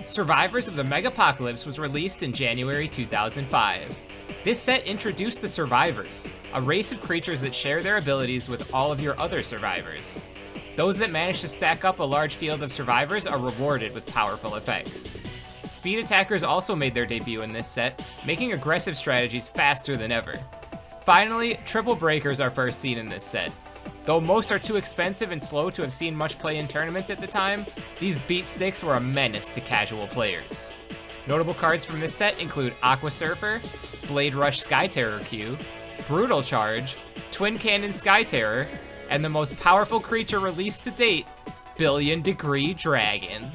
Survivors of the Megapocalypse was released in January 2005. This set introduced the Survivors, a race of creatures that share their abilities with all of your other survivors. Those that manage to stack up a large field of survivors are rewarded with powerful effects. Speed attackers also made their debut in this set, making aggressive strategies faster than ever. Finally, triple breakers are first seen in this set. Though most are too expensive and slow to have seen much play in tournaments at the time, these beat sticks were a menace to casual players. Notable cards from this set include Aqua Surfer, Blade Rush Skyterror Q, Brutal Charge, Twin Cannon Skyterror, and the most powerful creature released to date, Billion Degree Dragon.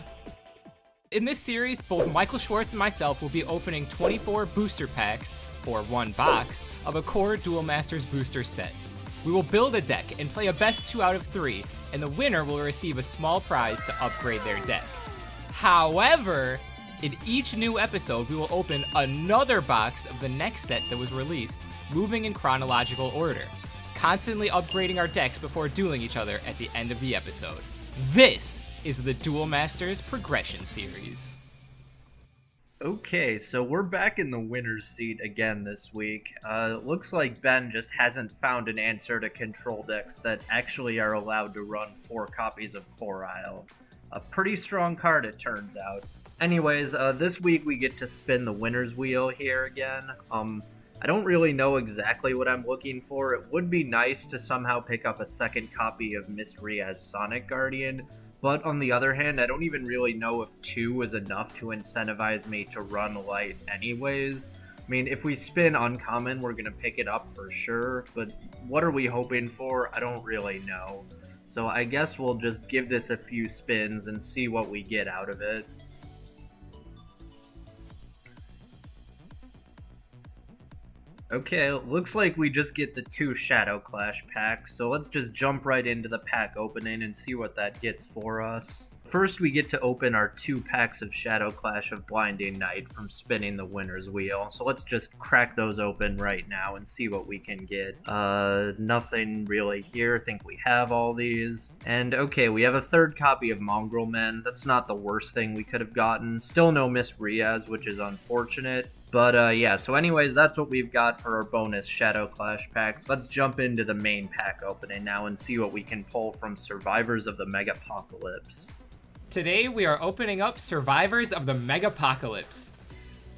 In this series, both Michael Swartz and myself will be opening 24 booster packs, or one box, of a core Duel Masters booster set. We will build a deck and play a best 2 out of 3, and the winner will receive a small prize to upgrade their deck. However, in each new episode, we will open another box of the next set that was released, moving in chronological order, constantly upgrading our decks before dueling each other at the end of the episode. This is the Duel Masters Progression Series. Okay, so we're back in the winner's seat again this week. It looks like Ben just hasn't found an answer to control decks that actually are allowed to run 4 copies of Coriles. A pretty strong card, it turns out. Anyways, this week we get to spin the winner's wheel here again. I don't really know exactly what I'm looking for. It would be nice to somehow pick up a second copy of Mystery as Sonic Guardian, but on the other hand, I don't even really know if 2 is enough to incentivize me to run light anyways. I mean, if we spin uncommon, we're going to pick it up for sure, but what are we hoping for? I don't really know. So I guess we'll just give this a few spins and see what we get out of it. Okay, looks like we just get the 2 Shadow Clash packs, so let's just jump right into the pack opening and see what that gets for us. First, we get to open our 2 packs of Shadow Clash of Blinding Night from spinning the winner's wheel, so let's just crack those open right now and see what we can get. Nothing really here, I think we have all these. And okay, we have a 3rd copy of Mongrel Men. That's not the worst thing we could have gotten. Still no Miss Riaz, which is unfortunate. But yeah, so anyways, that's what we've got for our bonus Shadow Clash packs. Let's jump into the main pack opening now and see what we can pull from Survivors of the Megapocalypse. Today we are opening up Survivors of the Megapocalypse.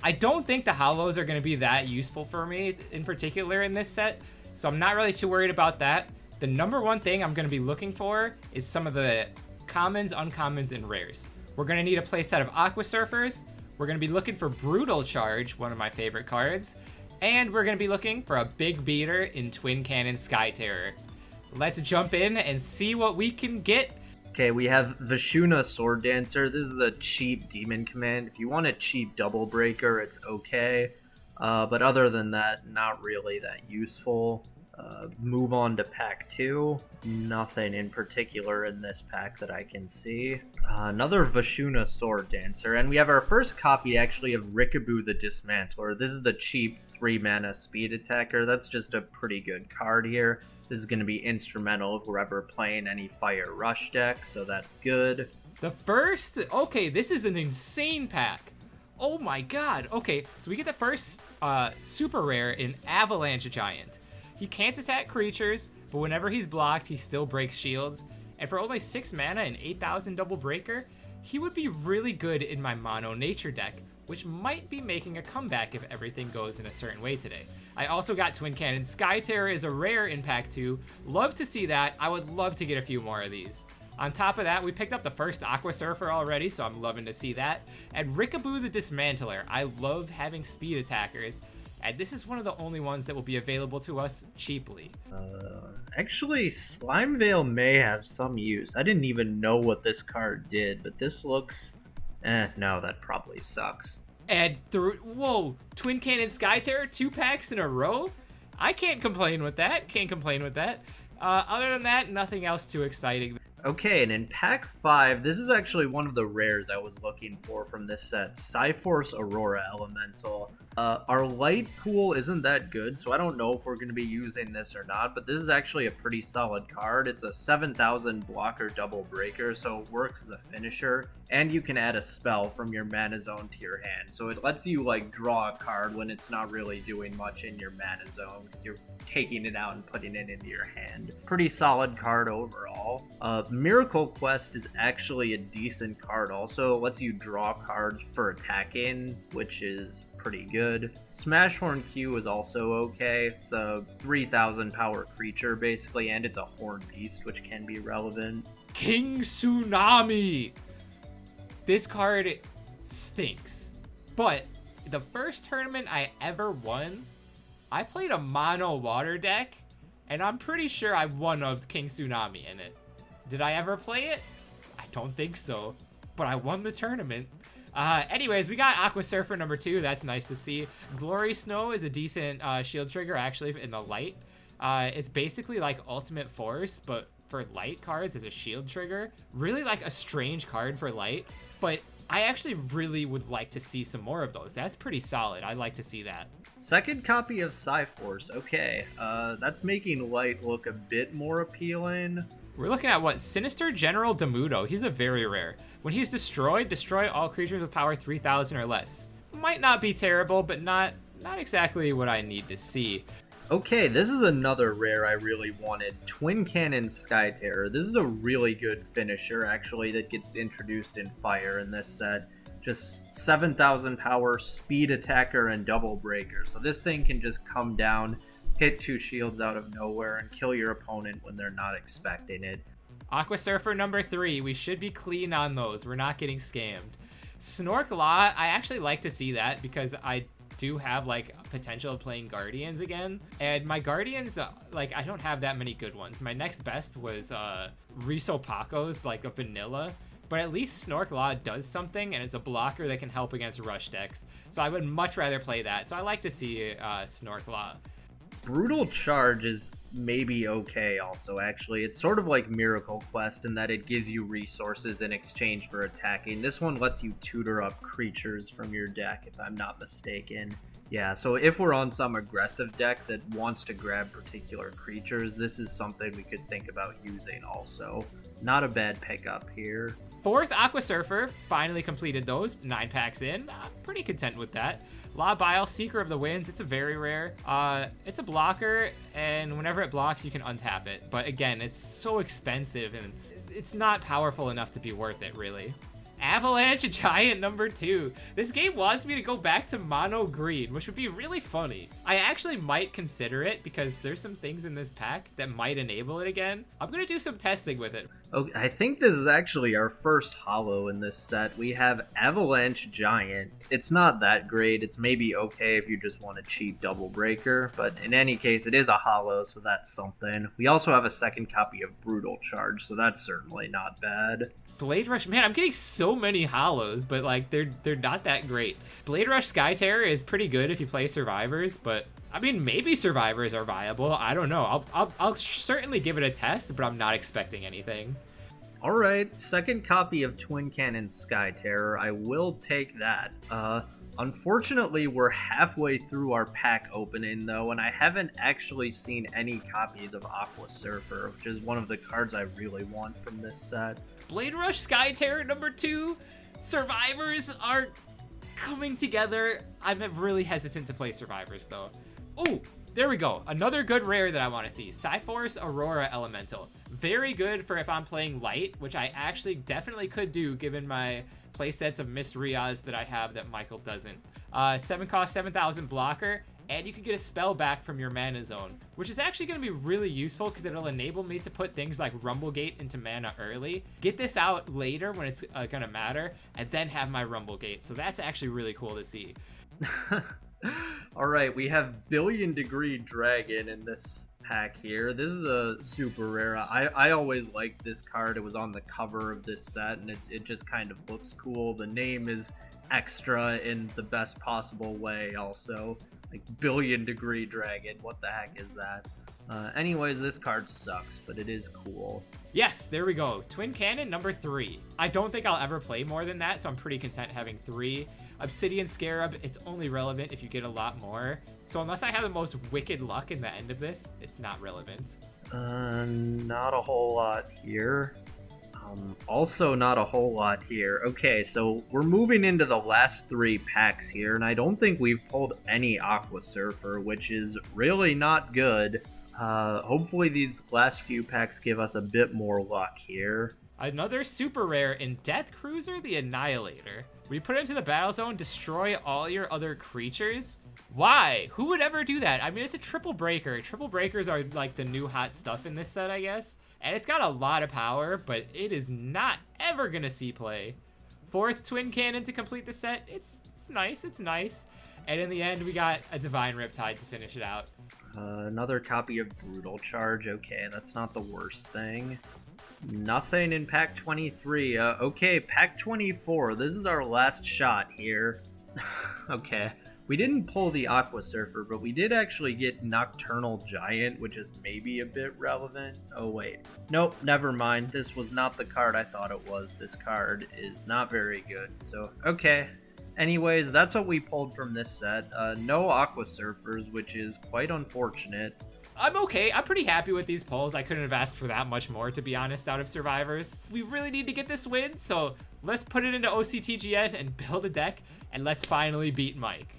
I don't think the holos are going to be that useful for me in particular in this set, so I'm not really too worried about that. The number one thing I'm going to be looking for is some of the commons, uncommons, and rares. We're going to need a playset of Aqua Surfers. We're going to be looking for Brutal Charge, one of my favorite cards. And we're going to be looking for a big beater in Twin Cannon Skyterror. Let's jump in and see what we can get. Okay, we have Vishuna Sword Dancer. This is a cheap demon command. If you want a cheap double breaker, it's okay. But other than that, not really that useful. Move on to pack 2. Nothing in particular in this pack that I can see. Another Vishuna Sword Dancer, and we have our first copy actually of Rikaboo the Dismantler. This is the cheap 3-mana speed attacker. That's just a pretty good card here. This is going to be instrumental if we're ever playing any Fire Rush deck, so that's good. The first, okay, this is an insane pack. Oh my god. Okay, so we get the first super rare in Avalanche Giant. He can't attack creatures, but whenever he's blocked, he still breaks shields. And for only 6 mana and 8,000 double breaker, he would be really good in my mono nature deck, which might be making a comeback if everything goes in a certain way today. I also got Twin Cannon Skyterror as a rare in pack 2. Love to see that. I would love to get a few more of these. On top of that, we picked up the first Aqua Surfer already, so I'm loving to see that. And Rikaboo the Dismantler. I love having speed attackers. And this is one of the only ones that will be available to us cheaply. Actually, Slime Veil may have some use. I didn't even know what this card did, but this looks... no, that probably sucks. And whoa, Twin Cannon Skyterror, 2 packs in a row? I can't complain with that, other than that, nothing else too exciting. Okay, and in pack 5, this is actually one of the rares I was looking for from this set. Psyforce Aurora Elemental. Our light pool isn't that good, so I don't know if we're going to be using this or not, but this is actually a pretty solid card. It's a 7,000 blocker double breaker, so it works as a finisher. and you can add a spell from your mana zone to your hand. So it lets you like draw a card when it's not really doing much in your mana zone. You're taking it out and putting it into your hand. Pretty solid card overall. Miracle Quest is actually a decent card. Also, it lets you draw cards for attacking, which is pretty good. Smashhorn Q is also okay. It's a 3,000 power creature basically, and it's a horn beast, which can be relevant. King Tsunami! This card stinks. But the first tournament I ever won, I played a mono water deck, and I'm pretty sure I won-of'd King Tsunami in it. Did I ever play it? I don't think so, but I won the tournament. Anyways, we got Aqua Surfer number 2. That's nice to see. Glory Snow is a decent shield trigger, actually, in the light. It's basically like Ultimate Force, but for light cards as a shield trigger. Really like a strange card for light, but I actually really would like to see some more of those. That's pretty solid. I'd like to see that. Second copy of Psyforce. Okay, that's making light look a bit more appealing. We're looking at what? Sinister General Demudo. He's a very rare. When he's destroyed, destroy all creatures with power 3,000 or less. Might not be terrible, but not exactly what I need to see. Okay, this is another rare I really wanted. Twin Cannon Skyterror. This is a really good finisher, actually, that gets introduced in Fire in this set. Just 7,000 power, speed attacker, and double breaker. So this thing can just come down, hit 2 shields out of nowhere, and kill your opponent when they're not expecting it. Aqua Surfer number 3. We should be clean on those. We're not getting scammed. Snorklaw, I actually like to see that because I do have like potential of playing Guardians again, and my Guardians like I don't have that many good ones. My next best was Riso Paco's, like a vanilla, but at least Snorklaw does something, and it's a blocker that can help against rush decks, so I would much rather play that. So I like to see Snorklaw. Brutal Charge is maybe okay also, actually. It's sort of like Miracle Quest in that it gives you resources in exchange for attacking. This one lets you tutor up creatures from your deck, if I'm not mistaken. Yeah, so if we're on some aggressive deck that wants to grab particular creatures, this is something we could think about using also. Not a bad pickup here. 4th Aqua Surfer, finally completed those, 9 packs in. Pretty content with that. La Bile, Seeker of the Winds, it's a very rare. It's a blocker, and whenever it blocks, you can untap it. But again, it's so expensive, and it's not powerful enough to be worth it, really. Avalanche Giant number 2. This game wants me to go back to mono green, which would be really funny. I actually might consider it because there's some things in this pack that might enable it again. I'm gonna do some testing with it. Okay, I think this is actually our first holo in this set. We have Avalanche Giant. It's not that great. It's maybe okay if you just want a cheap double breaker, but in any case, it is a holo, so that's something. We also have a second copy of Brutal Charge, so that's certainly not bad. Blade Rush, man, I'm getting so many holos, but like they're not that great. Blade Rush Skyterror is pretty good if you play Survivors, but I mean maybe Survivors are viable. I don't know. I'll certainly give it a test, but I'm not expecting anything. All right, second copy of Twin Cannon Skyterror. I will take that. Unfortunately, we're halfway through our pack opening though, and I haven't actually seen any copies of Aqua Surfer, which is one of the cards I really want from this set. Blade Rush Skyterror number 2. Survivors are coming together. I'm really hesitant to play Survivors though. Oh, there we go. Another good rare that I want to see. Psyforce Aurora Elemental. Very good for if I'm playing light, which I actually definitely could do given my playsets of Miss Riaz that I have that Michael doesn't. 7 cost, 7,000 blocker, and you can get a spell back from your mana zone, which is actually going to be really useful because it'll enable me to put things like Rumblegate into mana early, get this out later when it's going to matter, and then have my Rumblegate. So that's actually really cool to see. All right, we have Billion Degree Dragon in this pack here. This is a super rare. I always liked this card. It was on the cover of this set, and it just kind of looks cool. The name is extra in the best possible way also. Like Billion Degree Dragon, what the heck is that? Anyways, this card sucks, but it is cool. Yes, there we go. Twin Cannon number 3. I don't think I'll ever play more than that, so I'm pretty content having 3. Obsidian Scarab, it's only relevant if you get a lot more. So unless I have the most wicked luck in the end of this, it's not relevant. Not a whole lot here. Also not a whole lot here. Okay, so we're moving into the last 3 packs here, and I don't think we've pulled any Aqua Surfer, which is really not good. Hopefully these last few packs give us a bit more luck here. Another super rare in Death Cruiser the Annihilator. We put it into the battle zone, destroy all your other creatures. Why? Who would ever do that? I mean, it's a triple breaker. Triple breakers are like the new hot stuff in this set, I guess. And it's got a lot of power, but it is not ever gonna see play. 4th Twin Cannon to complete the set. It's nice, it's nice. And in the end, we got a Divine Riptide to finish it out. Another copy of Brutal Charge. Okay, that's not the worst thing. Nothing in pack 23. Okay, pack 24. This is our last shot here. Okay. We didn't pull the Aqua Surfer, but we did actually get Nocturnal Giant, which is maybe a bit relevant. Oh, wait. Nope, never mind. This was not the card I thought it was. This card is not very good. So, okay. Anyways, that's what we pulled from this set. No Aqua Surfers, which is quite unfortunate. I'm okay. I'm pretty happy with these pulls. I couldn't have asked for that much more, to be honest, out of Survivors. We really need to get this win, so let's put it into OCTGN and build a deck, and let's finally beat Mike.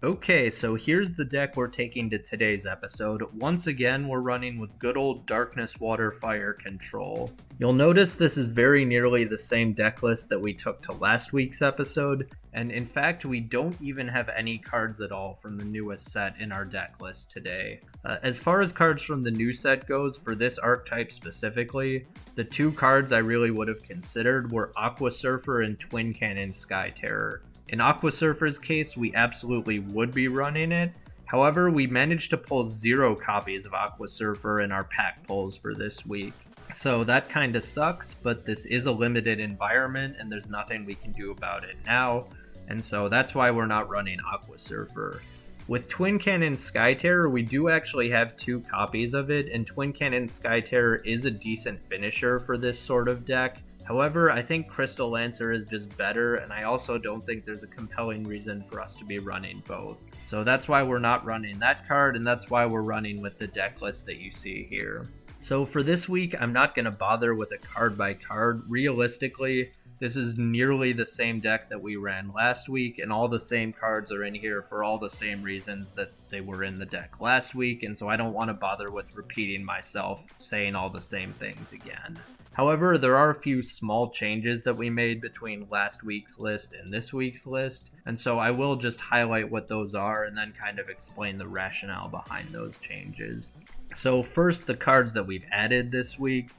Okay, so here's the deck we're taking to today's episode. Once again, we're running with good old Darkness, Water, Fire control. You'll notice this is very nearly the same deck list that we took to last week's episode, and in fact, we don't even have any cards at all from the newest set in our deck list today. As far as cards from the new set goes, for this archetype specifically, the 2 cards I really would have considered were Aqua Surfer and Twin Cannon Sky Terror. In Aqua Surfer's case, we absolutely would be running it. However, we managed to pull 0 copies of Aqua Surfer in our pack pulls for this week. So that kinda sucks, but this is a limited environment and there's nothing we can do about it now. And so that's why we're not running Aqua Surfer. With Twin Cannon Sky Terror, we do actually have 2 copies of it, and Twin Cannon Sky Terror is a decent finisher for this sort of deck. However, I think Crystal Lancer is just better, and I also don't think there's a compelling reason for us to be running both. So that's why we're not running that card, and that's why we're running with the deck list that you see here. So for this week, I'm not going to bother with a card by card. Realistically, this is nearly the same deck that we ran last week, and all the same cards are in here for all the same reasons that they were in the deck last week, and so I don't want to bother with repeating myself, saying all the same things again. However, there are a few small changes that we made between last week's list and this week's list, and so I will just highlight what those are and then kind of explain the rationale behind those changes. So first, the cards that we've added this week.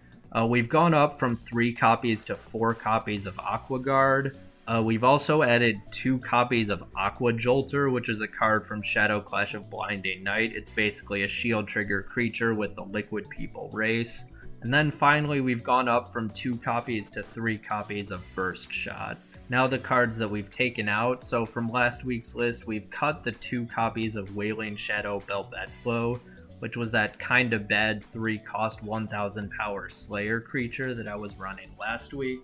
We've gone up from 3 copies to 4 copies of Aqua Guard. We've also added 2 copies of Aqua Jolter, which is a card from Shadow Clash of Blinding Night. It's basically a shield trigger creature with the Liquid People race. And then finally, we've gone up from 2 copies to 3 copies of Burst Shot. Now the cards that we've taken out, so from last week's list, we've cut the 2 copies of Wailing Shadow Belbet Flow, which was that kinda bad 3-cost 1000 power Slayer creature that I was running last week.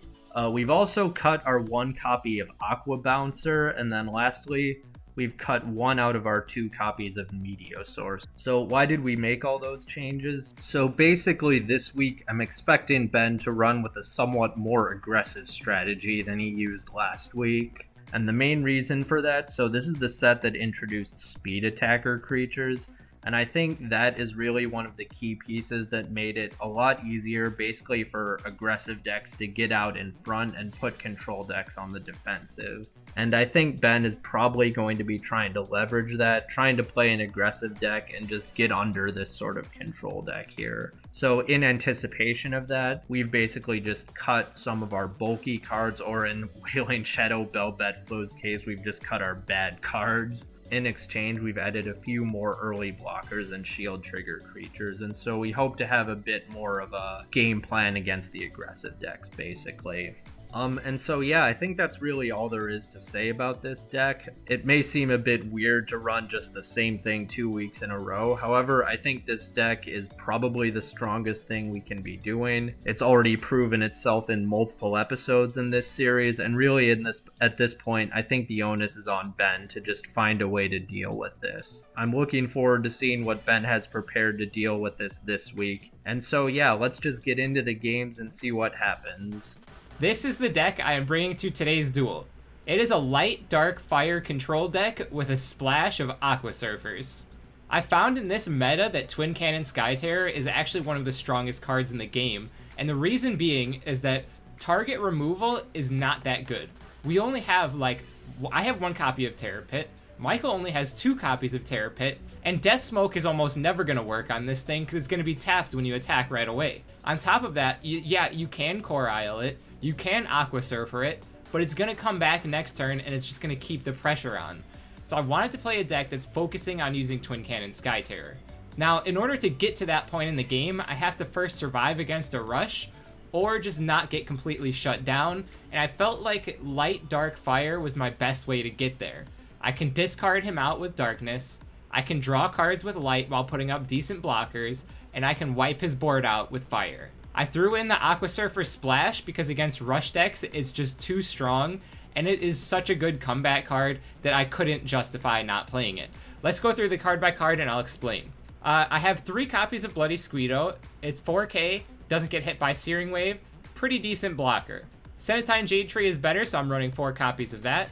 We've also cut our 1 copy of Aqua Bouncer, and then lastly, we've cut 1 out of our 2 copies of Meteosaur. So why did we make all those changes? So basically this week I'm expecting Ben to run with a somewhat more aggressive strategy than he used last week. And the main reason for that, so this is the set that introduced speed attacker creatures, and I think that is really one of the key pieces that made it a lot easier basically for aggressive decks to get out in front and put control decks on the defensive. And I think Ben is probably going to be trying to leverage that, trying to play an aggressive deck and just get under this sort of control deck here. So in anticipation of that, we've basically just cut some of our bulky cards, or in Wailing Shadow Belbet Flow's case, we've just cut our bad cards. In exchange, we've added a few more early blockers and shield trigger creatures, and so we hope to have a bit more of a game plan against the aggressive decks, basically. And so yeah, I think that's really all there is to say about this deck. It may seem a bit weird to run just the same thing 2 weeks in a row. However, I think this deck is probably the strongest thing we can be doing. It's already proven itself in multiple episodes in this series, and really at this point, I think the onus is on Ben to just find a way to deal with this. I'm looking forward to seeing what Ben has prepared to deal with this week. And so yeah, let's just get into the games and see what happens. This is the deck I am bringing to today's duel. It is a light dark fire control deck with a splash of Aqua Surfers. I found in this meta that Twin Cannon Skyterror is actually one of the strongest cards in the game, and the reason being is that target removal is not that good. We only have I have 1 copy of Terror Pit, Michael only has 2 copies of Terror Pit, and Death Smoke is almost never going to work on this thing because it's going to be tapped when you attack right away. On top of that, you can Corile it, you can Aqua Surfer it, but it's going to come back next turn and it's just going to keep the pressure on. So I wanted to play a deck that's focusing on using Twin Cannon Skyterror. Now, in order to get to that point in the game, I have to first survive against a rush, or just not get completely shut down, and I felt like Light Dark Fire was my best way to get there. I can discard him out with Darkness, I can draw cards with Light while putting up decent blockers, and I can wipe his board out with Fire. I threw in the Aqua Surfer Splash because against rush decks, it's just too strong, and it is such a good comeback card that I couldn't justify not playing it. Let's go through the card by card and I'll explain. I have 3 copies of Bloody Squeedo. It's 4K, doesn't get hit by Searing Wave, pretty decent blocker. Cenotine Jade Tree is better, so I'm running 4 copies of that.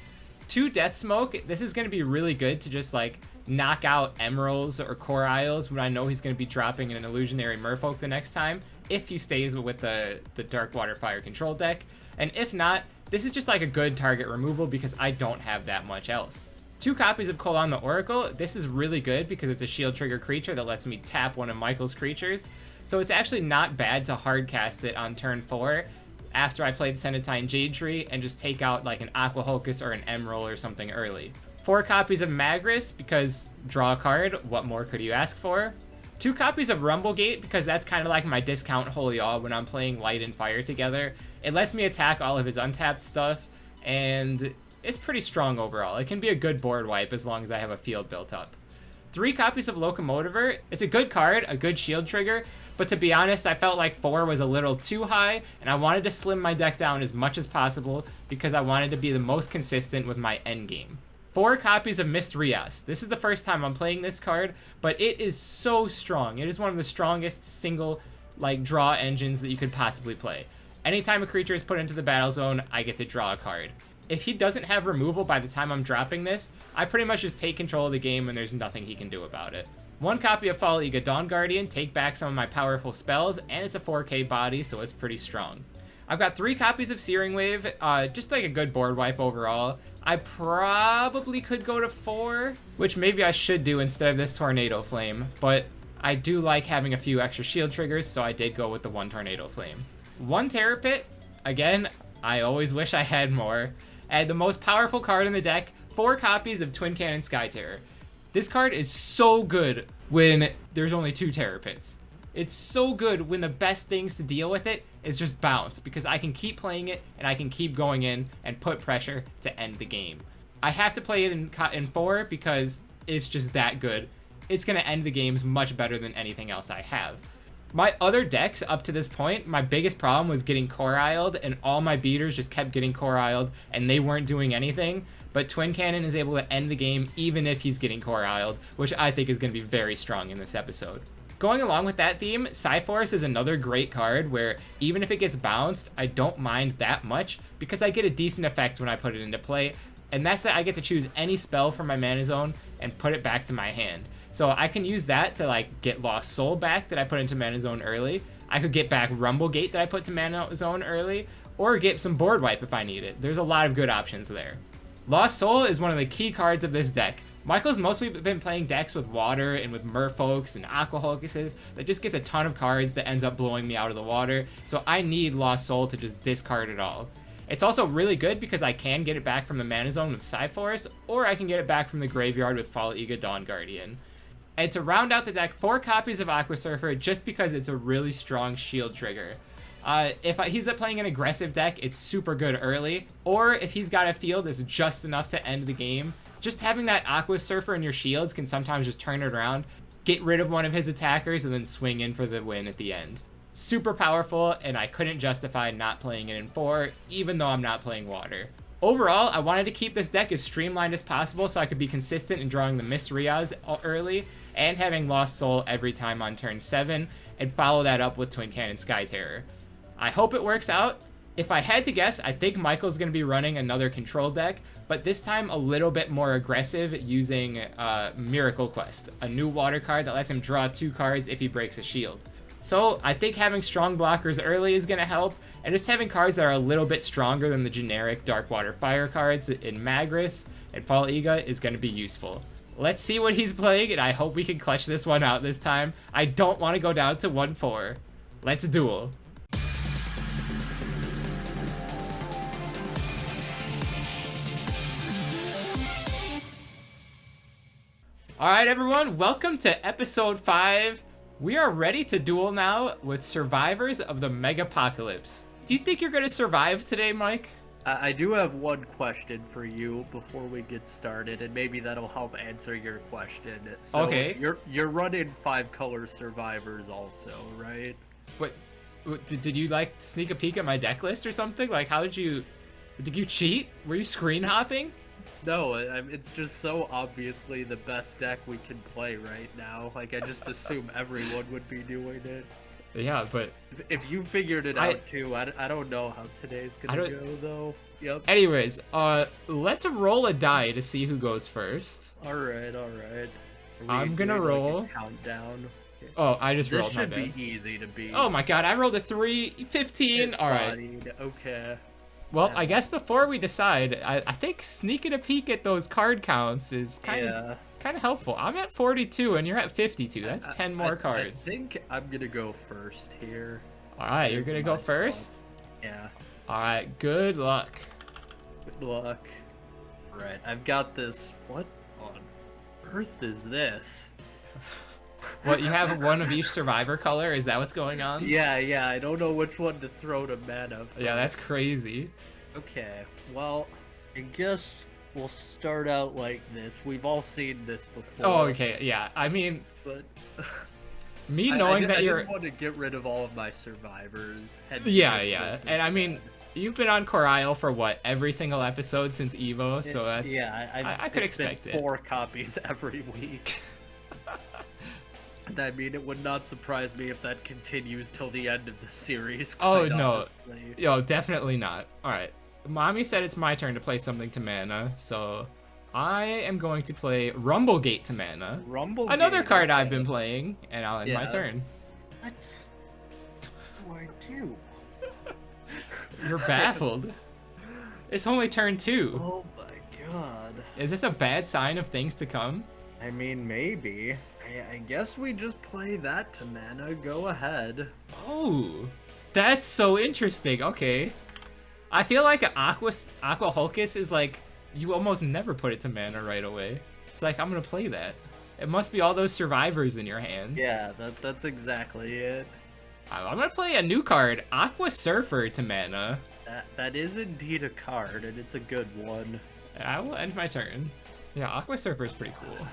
2 Death Smoke, this is going to be really good to just knock out Emeralds or Coriles when I know he's going to be dropping an Illusionary Merfolk the next time, if he stays with the Dark Water Fire control deck. And if not, this is just a good target removal because I don't have that much else. 2 copies of Colon the Oracle, this is really good because it's a shield trigger creature that lets me tap one of Michael's creatures. So it's actually not bad to hard cast it on turn 4 after I played Cenotine Jade Tree and just take out an Aqua Hocus or an Emerald or something early. 4 copies of Magris because draw a card, what more could you ask for? 2 copies of Rumblegate because that's kind of like my discount Holy All when I'm playing Light and Fire together. It lets me attack all of his untapped stuff, and it's pretty strong overall. It can be a good board wipe as long as I have a field built up. 3 copies of Locomotiver. It's a good card, a good shield trigger, but to be honest, I felt like 4 was a little too high, and I wanted to slim my deck down as much as possible because I wanted to be the most consistent with my endgame. 4 copies of Mist Rias. This is the first time I'm playing this card, but it is so strong. It is one of the strongest single draw engines that you could possibly play. Anytime a creature is put into the battle zone, I get to draw a card. If he doesn't have removal by the time I'm dropping this, I pretty much just take control of the game and there's nothing he can do about it. 1 copy of Fall Eagle Dawn Guardian, take back some of my powerful spells, and it's a 4K body, so it's pretty strong. I've got 3 copies of Searing Wave, just a good board wipe overall. I probably could go to 4, which maybe I should do instead of this Tornado Flame, but I do like having a few extra shield triggers, so I did go with the 1 Tornado Flame. 1 Terror Pit, again, I always wish I had more. And the most powerful card in the deck, 4 copies of Twin Cannon Skyterror. This card is so good when there's only 2 Terror Pits. It's so good when the best things to deal with it is just bounce, because I can keep playing it and I can keep going in and put pressure to end the game. I have to play it in 4 because it's just that good. It's going to end the games much better than anything else I have. My other decks up to this point, my biggest problem was getting Coriled, and all my beaters just kept getting Coriled and they weren't doing anything. But Twin Cannon is able to end the game even if he's getting Coriled, which I think is going to be very strong in this episode. Going along with that theme, Cyforce is another great card where even if it gets bounced, I don't mind that much because I get a decent effect when I put it into play, and that's that I get to choose any spell from my mana zone and put it back to my hand. So I can use that to get Lost Soul back that I put into mana zone early. I could get back Rumblegate that I put to mana zone early, or get some board wipe if I need it. There's a lot of good options there. Lost Soul is one of the key cards of this deck. Michael's mostly been playing decks with water and with Merfolks and Aqua Hocuses that just gets a ton of cards that ends up blowing me out of the water, so I need Lost Soul to just discard it all. It's also really good because I can get it back from the mana zone with Cyforce, or I can get it back from the graveyard with Fall Eagle Dawn Guardian. And to round out the deck, 4 copies of Aqua Surfer just because it's a really strong shield trigger. If he's playing an aggressive deck, it's super good early. Or if he's got a field that's just enough to end the game, just having that Aqua Surfer in your shields can sometimes just turn it around, get rid of one of his attackers, and then swing in for the win at the end. Super powerful, and I couldn't justify not playing it in 4, even though I'm not playing water. Overall, I wanted to keep this deck as streamlined as possible so I could be consistent in drawing the Miss Rias early and having Lost Soul every time on turn 7, and follow that up with Twin Cannon Sky Terror. I hope it works out. If I had to guess, I think Michael's going to be running another control deck, but this time a little bit more aggressive using Miracle Quest, a new water card that lets him draw 2 cards if he breaks a shield. So I think having strong blockers early is going to help, and just having cards that are a little bit stronger than the generic Dark Water Fire cards in Magris and Fall Iga is going to be useful. Let's see what he's playing, and I hope we can clutch this one out this time. I don't want to go down to 1-4. Let's duel. Alright everyone, welcome to episode 5. We are ready to duel now with survivors of the Megapocalypse. Do you think you're going to survive today, Mike? I do have one question for you before we get started, and maybe that'll help answer your question. So okay. You're running 5-color survivors also, right? But did you like sneak a peek at my deck list or something? Like, how did you cheat? Were you screen hopping? No, it's just so obviously the best deck we can play right now. Like, I just assume everyone would be doing it. Yeah, but... If you figured it out too, I don't know how today's gonna go, though. Yep. Anyways, let's roll a die to see who goes first. Alright. I'm gonna roll... Like a countdown? Oh, I just rolled my bad. bad. This should be easy to beat. Oh my god, I rolled a 3, 15, alright. Okay. Well, I guess before we decide, I think sneaking a peek at those card counts is kind of helpful. I'm at 42 and you're at 52. That's 10 more cards. I think I'm gonna go first here. All right, you're gonna go first? Yeah. All right, good luck. Good luck. All right, I've got this. What on earth is this? What, you have one of each survivor color? Is that what's going on? Yeah, I don't know which one to throw to mana first. Yeah, that's crazy. Okay, well, I guess we'll start out like this. We've all seen this before. Oh, okay, yeah. I mean, but me knowing that you're... I didn't want to get rid of all of my survivors. Yeah. And I mean, you've been on Corile for what, every single episode since Evo, so that's... Yeah, I could expect it. 4 copies every week. And I mean, it would not surprise me if that continues till the end of the series. Oh, no. Honestly. Yo, definitely not. Alright. Mommy said it's my turn to play something to mana, so I am going to play Rumblegate to mana. Rumblegate? Another card I've been playing, and I'll end my turn. What do I do? You're baffled. It's only turn 2. Oh my god. Is this a bad sign of things to come? I mean, maybe. I guess we just play that to mana. Go ahead. Oh, that's so interesting. Okay. I feel like Aqua Hulkus is like, you almost never put it to mana right away. It's like, I'm going to play that. It must be all those survivors in your hand. Yeah, that's exactly it. I'm going to play a new card, Aqua Surfer to mana. That is indeed a card, and it's a good one. I will end my turn. Yeah, Aqua Surfer is pretty cool.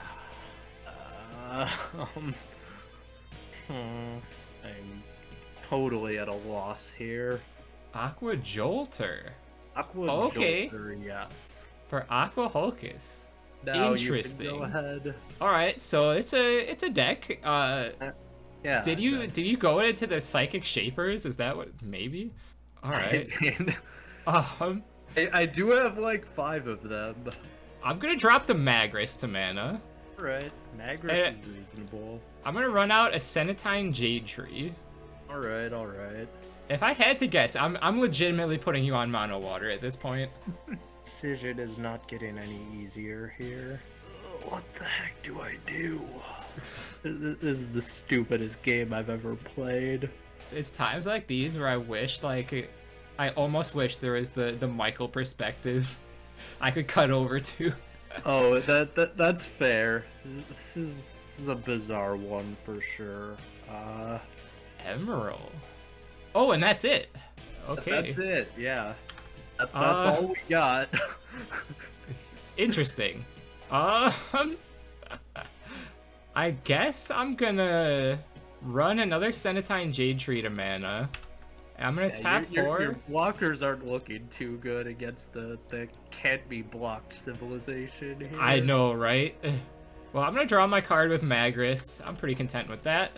I'm totally at a loss here. Aqua Jolter. Aqua Jolter, yes. For Aqua Hulkus. Now interesting. You can go ahead. All right, so it's a deck. Yeah. Did you go into the Psychic Shapers? Is that what? Maybe. All right. I do have like 5 of them. I'm gonna drop the Magris to mana. Alright, Magris is reasonable. I'm gonna run out a Senatine Jade Tree. Alright. If I had to guess, I'm legitimately putting you on mono water at this point. Decision is not getting any easier here. What the heck do I do? This is the stupidest game I've ever played. It's times like these where I wish, like, I almost wish there was the Michael perspective I could cut over to. Oh, that's fair. This is a bizarre one for sure. Emerald. Oh, and that's it. Okay. That's it, yeah. That's all we got. Interesting. I guess I'm gonna run another Senatine Jade Tree to mana. I'm gonna tap 4. Your blockers aren't looking too good against the can't be blocked civilization here. I know, right? Well, I'm gonna draw my card with Magris. I'm pretty content with that.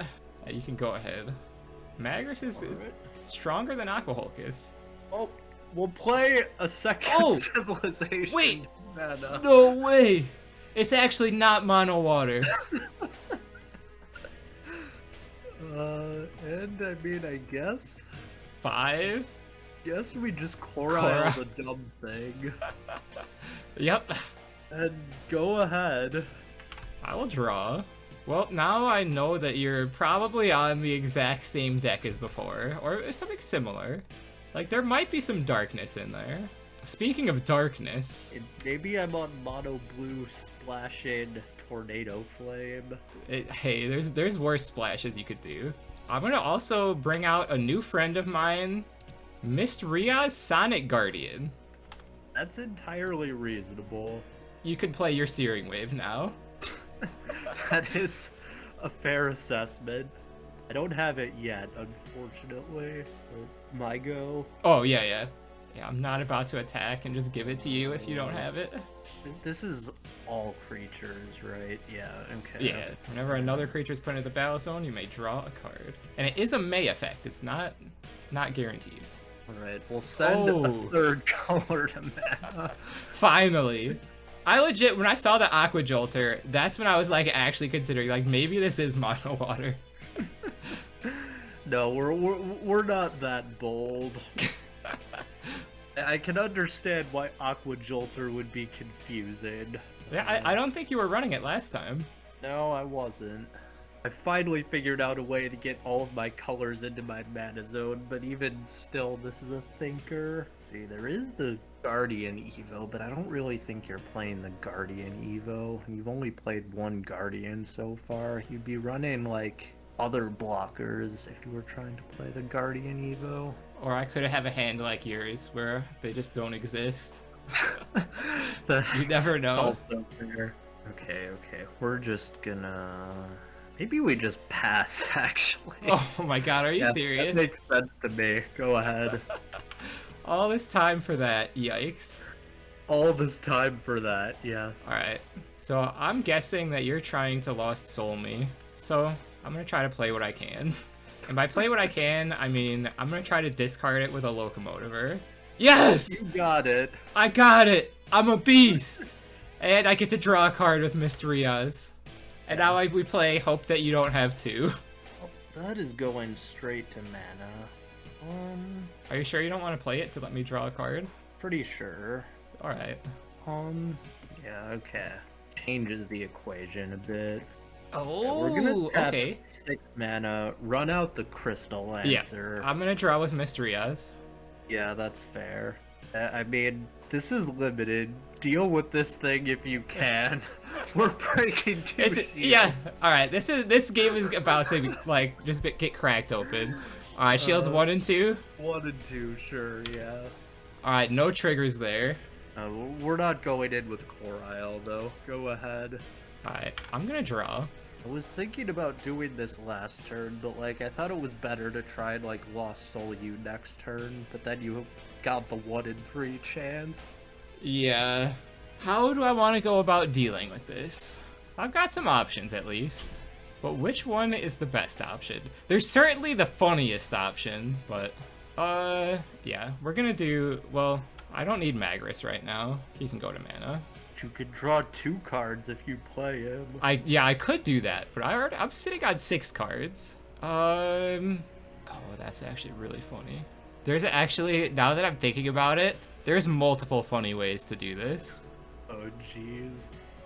You can go ahead. Magris is stronger than Aqua Hulk is. Oh, we'll play a second civilization. Wait! Mana. No way! It's actually not mono water. And I mean, I guess 5? Guess we just Corile the dumb thing. Yep. And go ahead. I will draw. Well, now I know that you're probably on the exact same deck as before, or something similar. Like, there might be some darkness in there. Speaking of darkness... Maybe I'm on mono blue splashing Tornado Flame. Hey, there's worse splashes you could do. I'm gonna also bring out a new friend of mine, Mystria's Sonic Guardian. That's entirely reasonable. You could play your Searing Wave now. That is a fair assessment. I don't have it yet, unfortunately. My go. Oh, yeah. Yeah, I'm not about to attack and just give it to you if you don't have it. This is all creatures, right? Yeah, okay. Yeah, whenever another creature is put into the battle zone, you may draw a card. And it is a May effect. It's not guaranteed. Alright, we'll send a third color to mana. Finally. I legit, when I saw the Aqua Jolter, that's when I was like actually considering, like, maybe this is mono water. No, we're not that bold. I can understand why Aqua Jolter would be confusing. Yeah, I don't think you were running it last time. No, I wasn't. I finally figured out a way to get all of my colors into my mana zone, but even still, this is a thinker. See, there is the Guardian Evo, but I don't really think you're playing the Guardian Evo. You've only played one Guardian so far. You'd be running, like, other blockers if you were trying to play the Guardian Evo. Or I could have a hand like yours, where they just don't exist. You never know. Also fair. Okay. We're just gonna... Maybe we just pass, actually. Oh my god, are you serious? That makes sense to me. Go ahead. All this time for that, yikes. All this time for that, yes. Alright, so I'm guessing that you're trying to Lost Soul me. So I'm gonna try to play what I can. And by play what I can, I mean I'm gonna try to discard it with a Locomotiver. Yes! You got it. I got it! I'm a beast! And I get to draw a card with Mystria's. And now we play Hope That You Don't Have To. Oh, that is going straight to mana. Are you sure you don't want to play it to let me draw a card? Pretty sure. Alright. Yeah, okay. Changes the equation a bit. Oh, we're gonna tap okay. 6 mana, run out the Crystal Lancer. Yeah, I'm gonna draw with Mystria's. Yeah, that's fair. I mean, this is limited. Deal with this thing if you can. We're breaking two shields. Yeah, alright, this game is about to, like, just get cracked open. Alright, shields 1 and 2? 1 and 2, sure, yeah. Alright, no triggers there. We're not going in with Corile, though. Go ahead. Alright, I'm gonna draw. I was thinking about doing this last turn, but, like, I thought it was better to try and, like, Lost Soul you next turn, but then you got the 1 in 3 chance. Yeah. How do I want to go about dealing with this? I've got some options, at least. But which one is the best option? There's certainly the funniest option, but... yeah. We're gonna do... Well, I don't need Magris right now. He can go to mana. You could draw 2 cards if you play him. I could do that, but I'm sitting on 6 cards. Oh, that's actually really funny. There's actually, now that I'm thinking about it, there's multiple funny ways to do this. Oh, jeez.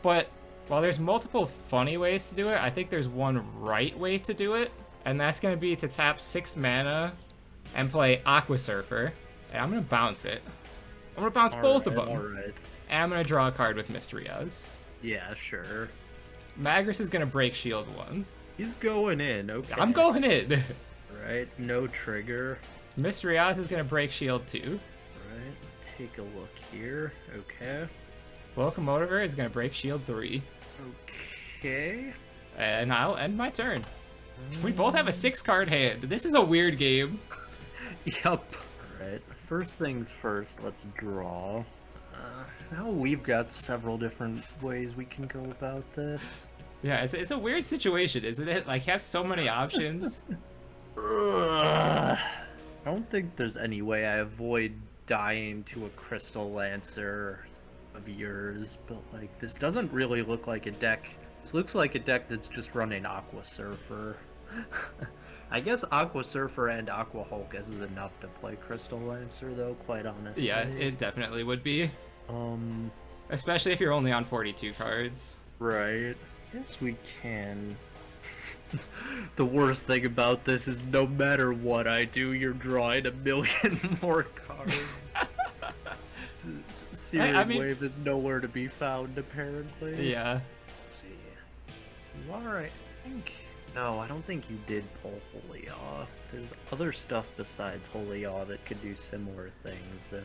But while there's multiple funny ways to do it, I think there's one right way to do it, and that's going to be to tap 6 mana and play Aqua Surfer, and I'm going to bounce it. I'm going to bounce both of them. Alright. And I'm going to draw a card with Mystria's. Yeah, sure. Magris is going to break shield 1. He's going in, okay. I'm going in. Right, no trigger. Miss Riaz is gonna break shield 2. Alright, take a look here. Okay. Locomotiver is gonna break shield 3. Okay. And I'll end my turn. We both have a 6-card hand. This is a weird game. Yup. Alright, first things first, let's draw. Now we've got several different ways we can go about this. Yeah, it's a weird situation, isn't it? Like, you have so many options. I don't think there's any way I avoid dying to a Crystal Lancer of yours, but like, this doesn't really look like a deck. This looks like a deck that's just running Aqua Surfer. I guess Aqua Surfer and Aqua Hulkus is enough to play Crystal Lancer, though, quite honestly. Yeah, it definitely would be. Especially if you're only on 42 cards. Right. Yes, we can. The worst thing about this is no matter what I do, you're drawing a million more cards. Searing Wave is nowhere to be found, apparently. Yeah. Let's see. You are, I think... No, I don't think you did pull Holy Awe. There's other stuff besides Holy Awe that could do similar things, though.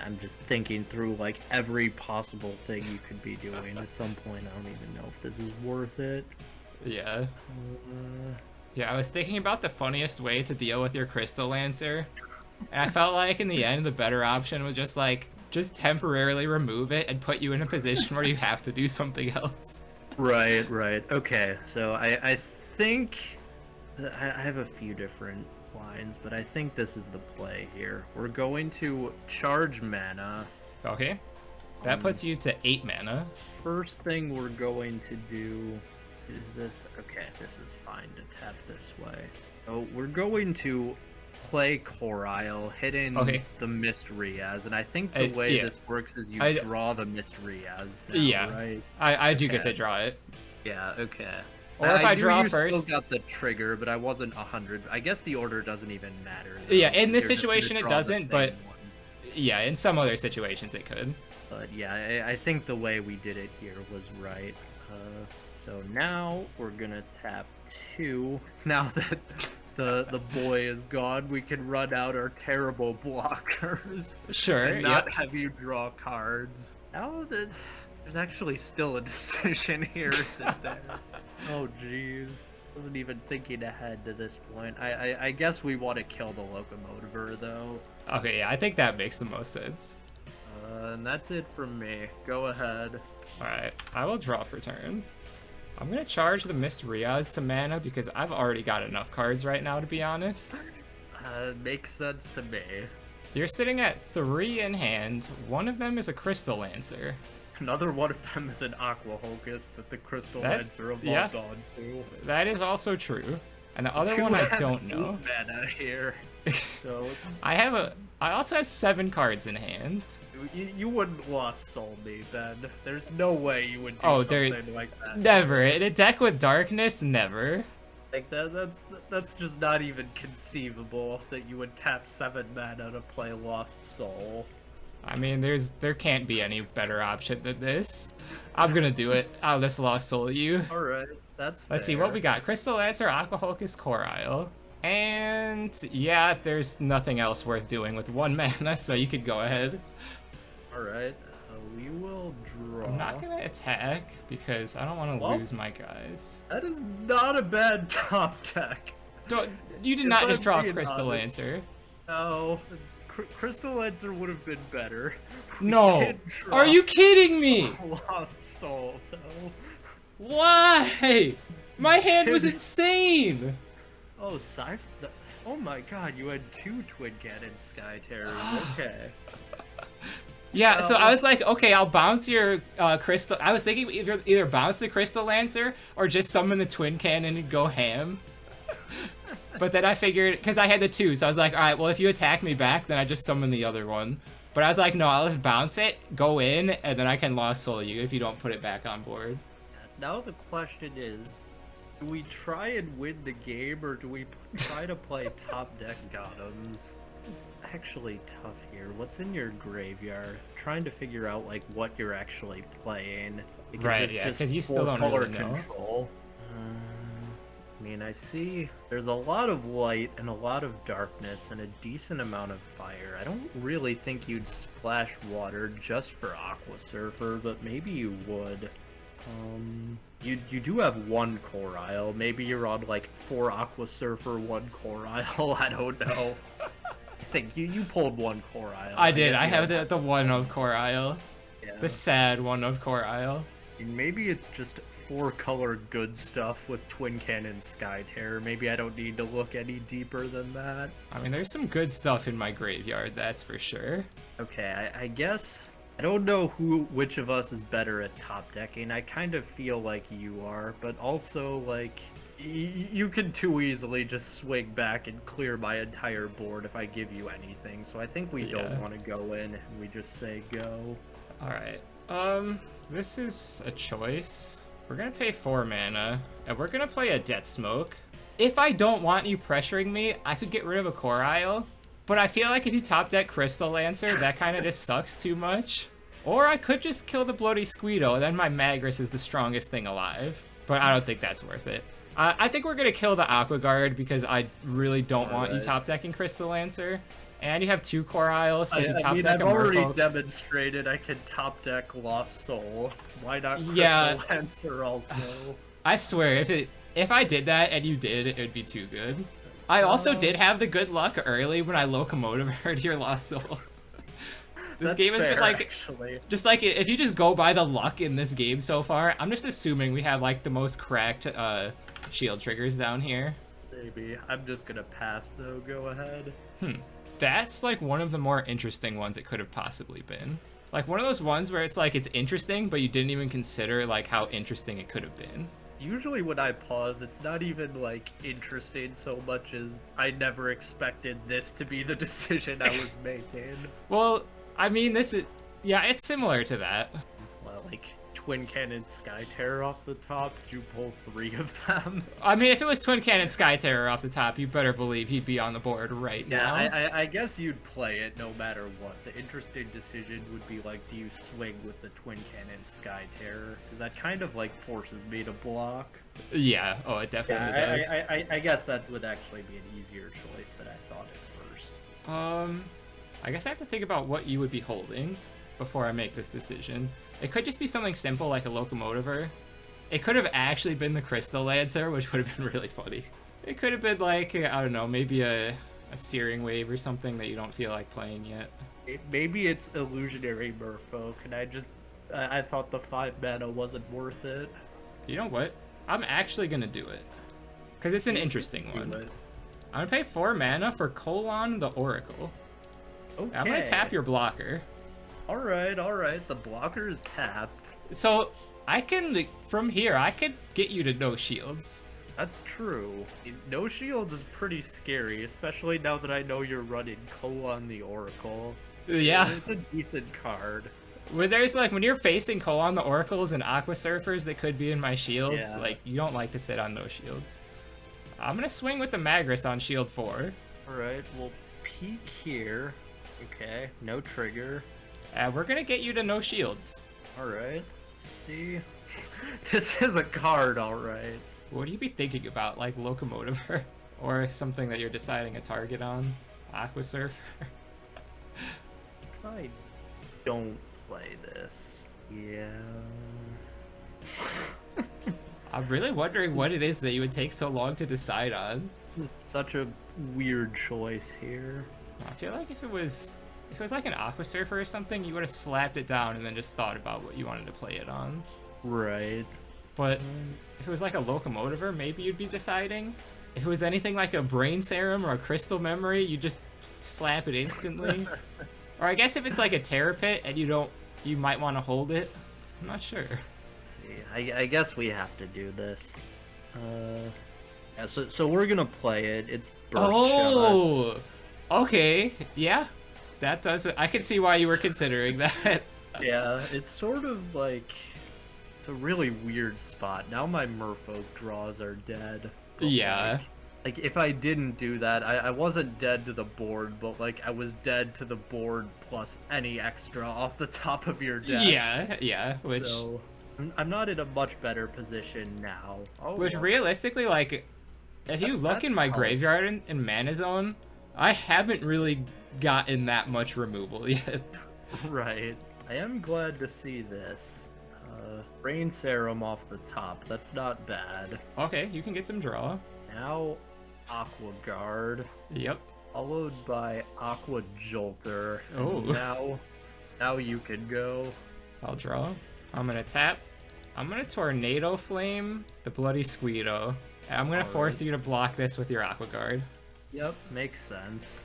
I'm just thinking through, like, every possible thing you could be doing. At some point, I don't even know if this is worth it. Yeah. Yeah, I was thinking about the funniest way to deal with your Crystal Lancer. And I felt like, in the end, the better option was just, like, just temporarily remove it and put you in a position where you have to do something else. Right, right. Okay, so I think... I have a few different lines, but I think this is the play here. We're going to charge mana. Okay. That puts you to 8 mana. First thing we're going to do is this. Okay, this is fine to tap this way. So we're going to play Corile, hitting the Mist Riaz, and I think the way this works is you draw the Mist Riaz now, right? I do get to draw it. Yeah, okay. Or if I draw first... I still got the trigger, but I wasn't 100. I guess the order doesn't even matter, though. Yeah, in this situation it doesn't, but... Yeah, in some other situations it could. But yeah, I think the way we did it here was right. So now we're gonna tap 2. Now that the boy is gone, we can run out our terrible blockers. Sure, and not have you draw cards. Now that there's actually still a decision here, isn't there? Oh jeez. Wasn't even thinking ahead to this point. I guess we want to kill the Locomotiver, though. Okay, yeah, I think that makes the most sense. And that's it from me. Go ahead. Alright, I will draw for turn. I'm gonna charge the Miss Riaz to mana because I've already got enough cards right now, to be honest. Makes sense to me. You're sitting at 3 in hand. One of them is a Crystal Lancer. Another one of them is an Aqua Hulkus that the Crystal Lancer evolved onto. That is also true. And the other one I don't know. Mana here. So I also have 7 cards in hand. You wouldn't Lost Soul me, Ben. There's no way you would do something like that. Never. In a deck with darkness, never. Like that's just not even conceivable that you would tap 7 mana to play Lost Soul. I mean, there can't be any better option than this. I'm gonna do it. I'll just Lost Soul you. Alright, that's fair. Let's see what we got. Crystal Lancer, Aqua Hulkus, Corile. And yeah, there's nothing else worth doing with 1 mana, so you could go ahead. Alright, we will draw. I'm not gonna attack because I don't want to lose my guys. That is not a bad top deck. You did not just draw Crystal Lancer. No, Crystal Lancer would have been better. No, are you kidding me? Lost Soul, though. Why? My hand was insane. Oh, oh my god, you had 2 Twin Cannon Sky Terrors. Okay. Yeah, so I was like, okay, I'll bounce your Crystal... I was thinking either bounce the Crystal Lancer or just summon the Twin Cannon and go ham. But then I figured... Because I had the 2, so I was like, alright, well, if you attack me back, then I just summon the other one. But I was like, no, I'll just bounce it, go in, and then I can Lost Soul you if you don't put it back on board. Now the question is, do we try and win the game, or do we try to play top deck Gothams? It's actually tough here. What's in your graveyard? Trying to figure out like what you're actually playing. Right, yeah, because you still don't really know. Control. mean, I see there's a lot of light and a lot of darkness and a decent amount of fire. I don't really think you'd splash water just for Aqua Surfer, but maybe you would. You do have one Corile. Maybe you're on like 4 Aqua Surfer, 1 Corile. I don't know. I think you pulled 1 Corile. I did. I have the one of Corile. Yeah. The sad one of Corile. Maybe it's just 4-color good stuff with Twin Cannon Sky Terror. Maybe I don't need to look any deeper than that. I mean, there's some good stuff in my graveyard, that's for sure. Okay, I guess I don't know which of us is better at top decking. I kind of feel like you are, but also like you can too easily just swing back and clear my entire board if I give you anything. So I think we don't want to go in and we just say go. All right. This is a choice. We're gonna pay 4 mana, and we're gonna play a Death Smoke. If I don't want you pressuring me, I could get rid of a Corile, but I feel like if you top deck Crystal Lancer, that kind of just sucks too much. Or I could just kill the Bloody Squeedo, then my Magris is the strongest thing alive. But I don't think that's worth it. I think we're gonna kill the Aqua Guard because I really don't want you top decking Crystal Lancer. And you have 2 Coriles, so if you top deck a I've already Merfolk... demonstrated I can top deck Lost Soul. Why not Crystal Lancer also? I swear, if I did that and you did, it would be too good. I also did have the good luck early when I Locomotive your Lost Soul. This game has been like, actually. Just like, if you just go by the luck in this game so far, I'm just assuming we have like the most cracked shield triggers down here. Maybe. I'm just gonna pass though, go ahead. That's like one of the more interesting ones it could have possibly been. Like one of those ones where it's like, it's interesting, but you didn't even consider like how interesting it could have been. Usually when I pause, it's not even like interesting so much as I never expected this to be the decision I was making. Well, I mean, this is, yeah, it's similar to that. Well, like Twin Cannon Sky Terror off the top, did you pull 3 of them? I mean, if it was Twin Cannon Sky Terror off the top, you better believe he'd be on the board right now. Yeah, I guess you'd play it no matter what. The interesting decision would be like, do you swing with the Twin Cannon Sky Terror? Because that kind of like forces me to block. Yeah, oh, it definitely does. I guess that would actually be an easier choice than I thought at first. I guess I have to think about what you would be holding before I make this decision. It could just be something simple like a Locomotiver. It could have actually been the Crystal Lancer, which would have been really funny. It could have been like, I don't know, maybe a Searing Wave or something that you don't feel like playing yet. Maybe it's Illusionary Merfolk, and I thought the 5 mana wasn't worth it. You know what? I'm actually gonna do it. Because it's an interesting one. I'm gonna pay 4 mana for Colon the Oracle. Okay. I'm gonna tap your blocker. Alright, the blocker is tapped. So, I can, from here, I could get you to no shields. That's true. No shields is pretty scary, especially now that I know you're running Colon the Oracle. Yeah. It's a decent card. When there's like, when you're facing Colon the Oracles and Aqua Surfers that could be in my shields, like, you don't like to sit on no shields. I'm gonna swing with the Magris on shield 4. Alright, we'll peek here. Okay, no trigger. We're gonna get you to no shields. Alright, let's see. This is a card, alright. What do you be thinking about, like Locomotiver? Or something that you're deciding a target on? Aqua Surfer? I don't play this. Yeah. I'm really wondering what it is that you would take so long to decide on. This is such a weird choice here. I feel like if it was like an Aqua Surfer or something, you would have slapped it down and then just thought about what you wanted to play it on. Right. But if it was like a Locomotiver, maybe you'd be deciding. If it was anything like a Brain Serum or a Crystal Memory, you just slap it instantly. Or I guess if it's like a Terror Pit and you might want to hold it. I'm not sure. See, I guess we have to do this. Yeah, so we're gonna play it. It's Burst Shot. Okay, yeah. That does it. I can see why you were considering that. Yeah, it's sort of like, it's a really weird spot. Now my Merfolk draws are dead. Yeah. Like if I didn't do that, I wasn't dead to the board, but like I was dead to the board plus any extra off the top of your deck. Yeah, which... So, I'm not in a much better position now. Which realistically, like, If you look That in my helps. graveyard in Mana Zone, I haven't really gotten that much removal yet. Right. I am glad to see this. Rain Serum off the top. That's not bad. Okay, you can get some draw. Now, Aqua Guard. Yep. Followed by Aqua Jolter. Oh. Now you can go. I'll draw. I'm gonna tap. I'm gonna Tornado Flame the Bloody Squeedo. And I'm gonna force you to block this with your Aqua Guard. Yep, makes sense.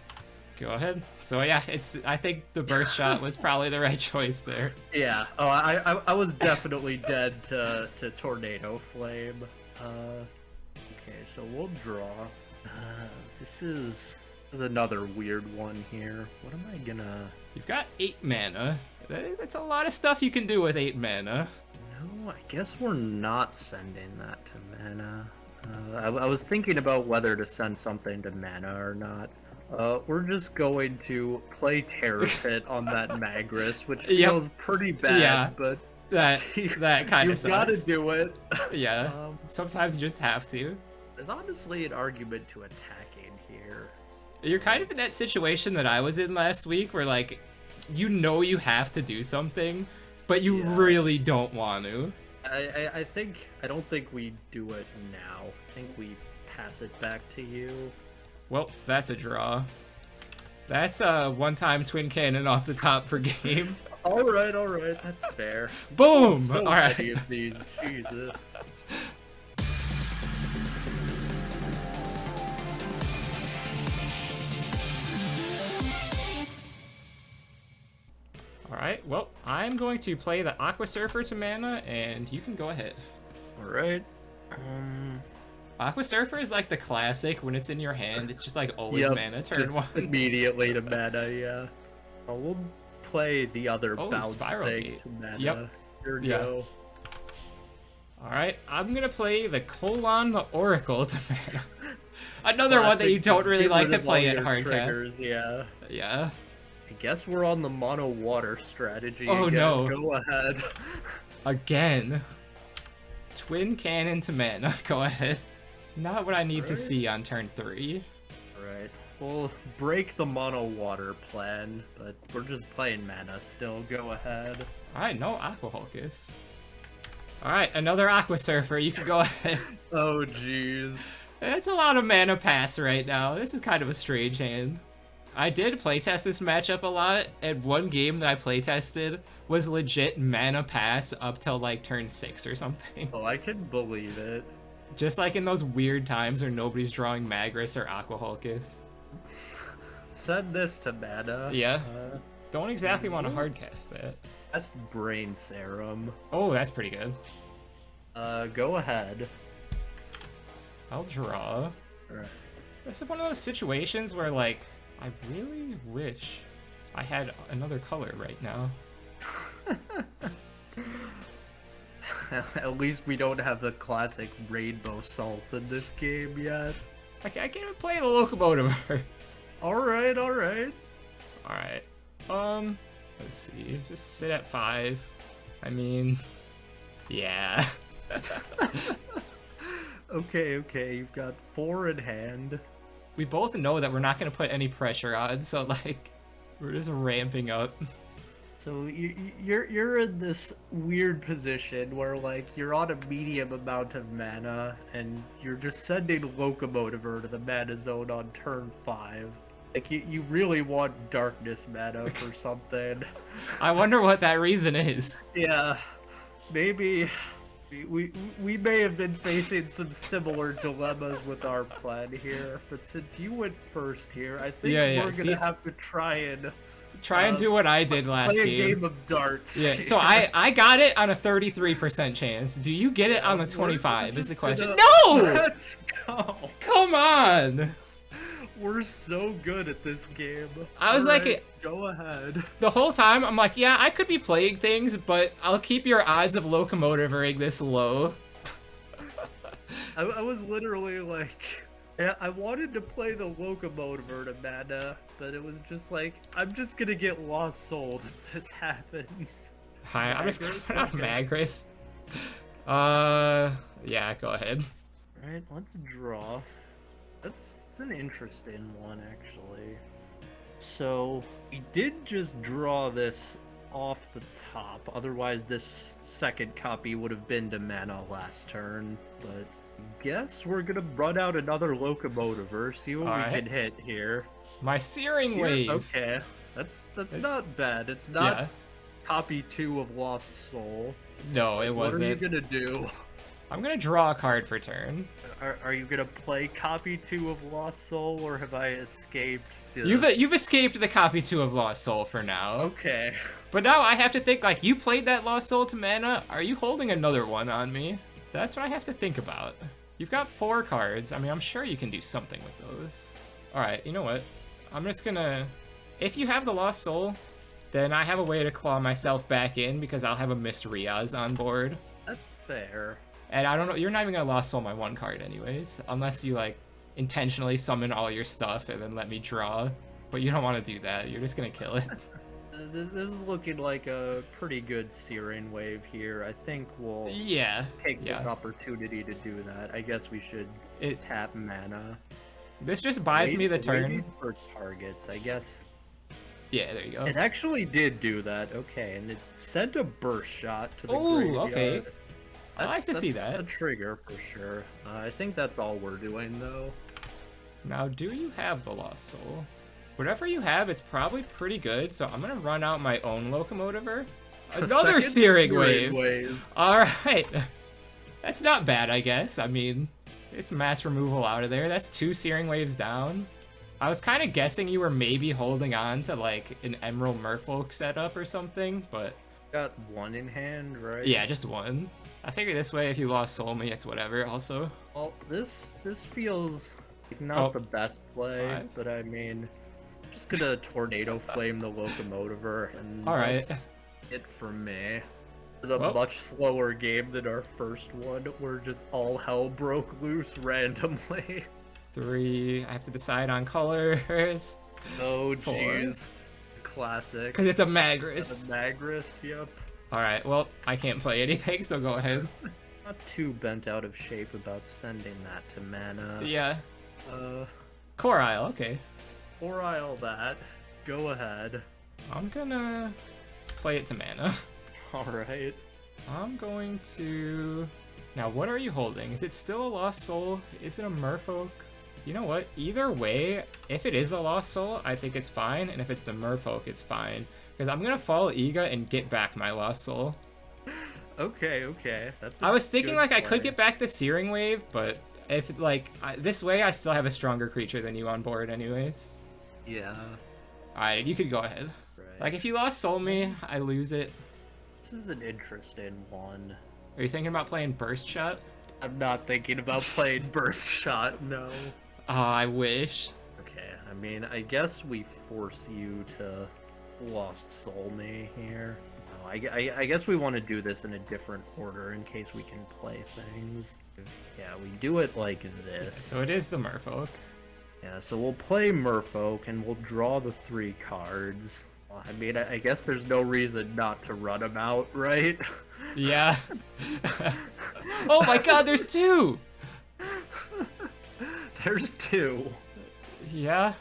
Go ahead. So yeah, I think the burst shot was probably the right choice there. Yeah. Oh, I was definitely dead to Tornado Flame. Okay, so we'll draw. This is another weird one here. What am I gonna... You've got 8 mana. That's a lot of stuff you can do with 8 mana. No, I guess we're not sending that to mana. I was thinking about whether to send something to mana or not. We're just going to play Terror Pit on that Magris, which feels pretty bad, but that kind of sucks. You've got to do it. Yeah, sometimes you just have to. There's honestly an argument to attacking here. You're kind of in that situation that I was in last week, where like, you know you have to do something, but you really don't want to. I don't think we do it now. I think we pass it back to you. Well, that's a draw. That's a one-time Twin Cannon off the top per game. All right, that's fair. Boom! So all right. many of these, Jesus. All right. Well, I'm going to play the Aqua Surfer to mana, and you can go ahead. All right. Aqua Surfer is like the classic when it's in your hand. It's just like always mana turn 1. Immediately to mana, yeah. We'll play the other bounce Spiral thing Gate. to mana. Yep. Here we go. Alright, I'm gonna play the Colon the Oracle to mana. Another one that Classic, you don't really get like rid to of play all at your Hardcast. triggers, yeah. Yeah. I guess we're on the mono water strategy Oh, again. no. Go ahead. Again. Twin Cannon to mana. Go ahead. Not what I need to see on turn 3. Alright. We'll break the mono water plan, but we're just playing mana still. Go ahead. Alright, no Aqua Hulkus. Alright, another Aqua Surfer. You can go ahead. Oh, jeez. It's a lot of mana pass right now. This is kind of a strange hand. I did playtest this matchup a lot, and one game that I playtested was legit mana pass up till like turn 6 or something. Oh, I can believe it. Just like in those weird times where nobody's drawing Magris or Aqua Hulkus. Send this to mana. Yeah. Don't exactly want to hardcast that. That's Brain Serum. Oh, that's pretty good. Go ahead. I'll draw. Alright. This is one of those situations where, like, I really wish I had another color right now. At least we don't have the classic Rainbow Salt in this game yet. I can't even play the Locomotive. Alright. Alright. Let's see. Just sit at 5. I mean, yeah. Okay. You've got 4 in hand. We both know that we're not going to put any pressure on, so, like, we're just ramping up. So you're in this weird position where, like, you're on a medium amount of mana, and you're just sending Locomotiver to the mana zone on turn 5. Like, you really want darkness mana for something. I wonder what that reason is. Yeah, maybe we may have been facing some similar dilemmas with our plan here, but since you went first here, I think we're gonna have to try and do what I did last play a game. game of darts. Yeah, so I got it on a 33% chance. Do you get it on a 25 is the question. No! Let's go! Come on! We're so good at this game. I was like, go ahead. The whole time, I'm like, yeah, I could be playing things, but I'll keep your odds of Locomotivering this low. I was literally like, yeah, I wanted to play the Locomotiver to mana, but it was just like, I'm just gonna get Lost Soul if this happens. Hi, I'm just going out Magris. Yeah, go ahead. Alright, let's draw. That's an interesting one, actually. So, we did just draw this off the top, otherwise this second copy would have been to mana last turn, but I guess we're gonna run out another Locomotiver, see what we can hit here. My Searing Wave! Okay, that's not bad. It's not copy 2 of Lost Soul. No, it wasn't. What are you gonna do? I'm gonna draw a card for turn. Are you gonna play copy 2 of Lost Soul, or have I escaped the... You've escaped the copy 2 of Lost Soul for now. Okay. But now I have to think, like, you played that Lost Soul to mana, are you holding another one on me? That's what I have to think about. You've got 4 cards, I mean, I'm sure you can do something with those. Alright, you know what? I'm just gonna... If you have the Lost Soul, then I have a way to claw myself back in, because I'll have a Miss Riaz on board. That's fair. And I don't know, you're not even gonna Lost Soul my 1 card anyways, unless you, like, intentionally summon all your stuff and then let me draw. But you don't want to do that, you're just gonna kill it. This is looking like a pretty good Searing Wave here. I think we'll take this opportunity to do that. I guess we should tap mana. This just buys me the turn. For targets, I guess. Yeah, there you go. It actually did do that, okay, and it sent a burst shot to the graveyard. Okay. I like to see that. That's a trigger for sure. I think that's all we're doing, though. Now, do you have the Lost Soul? Whatever you have, it's probably pretty good, so I'm gonna run out my own Locomotiver. Another Searing Wave! Alright. That's not bad, I guess. I mean, it's mass removal out of there. That's 2 Searing Waves down. I was kind of guessing you were maybe holding on to, like, an Emerald Merfolk setup or something, but... Got 1 in hand, right? Yeah, just 1. I figure this way, if you Lost Soul me, it's whatever, also. Well, this feels like not the best play, but I mean... Just gonna Tornado Flame the Locomotiver, and that's it for me. It's a much slower game than our first one, where just all hell broke loose randomly. 3, I have to decide on colors. Oh, jeez. Classic. Because it's a Magris. A Magris, yep. Alright, well, I can't play anything, so go ahead. Not too bent out of shape about sending that to mana. Yeah. Corile, okay. Corile that. Go ahead. I'm gonna play it to mana. Alright. I'm going to... Now, what are you holding? Is it still a Lost Soul? Is it a Merfolk? You know what? Either way, if it is a Lost Soul, I think it's fine, and if it's the Merfolk, it's fine. Because I'm gonna follow Iga and get back my Lost Soul. Okay. I was thinking, like, I could get back the Searing Wave, but if, like, this way I still have a stronger creature than you on board anyways. Yeah. Alright, you could go ahead. Right. Like, if you Lost Soul me, I lose it. This is an interesting one. Are you thinking about playing Burst Shot? I'm not thinking about playing Burst Shot, no. Oh, I wish. Okay, I mean, I guess we force you to Lost Soul me here. No, I guess we want to do this in a different order in case we can play things. Yeah, we do it like this. So it is the Merfolk. Yeah, so we'll play Merfolk and we'll draw the 3 cards. Well, I mean, I guess there's no reason not to run them out, right? Yeah. Oh my god, there's 2! There's 2. Yeah.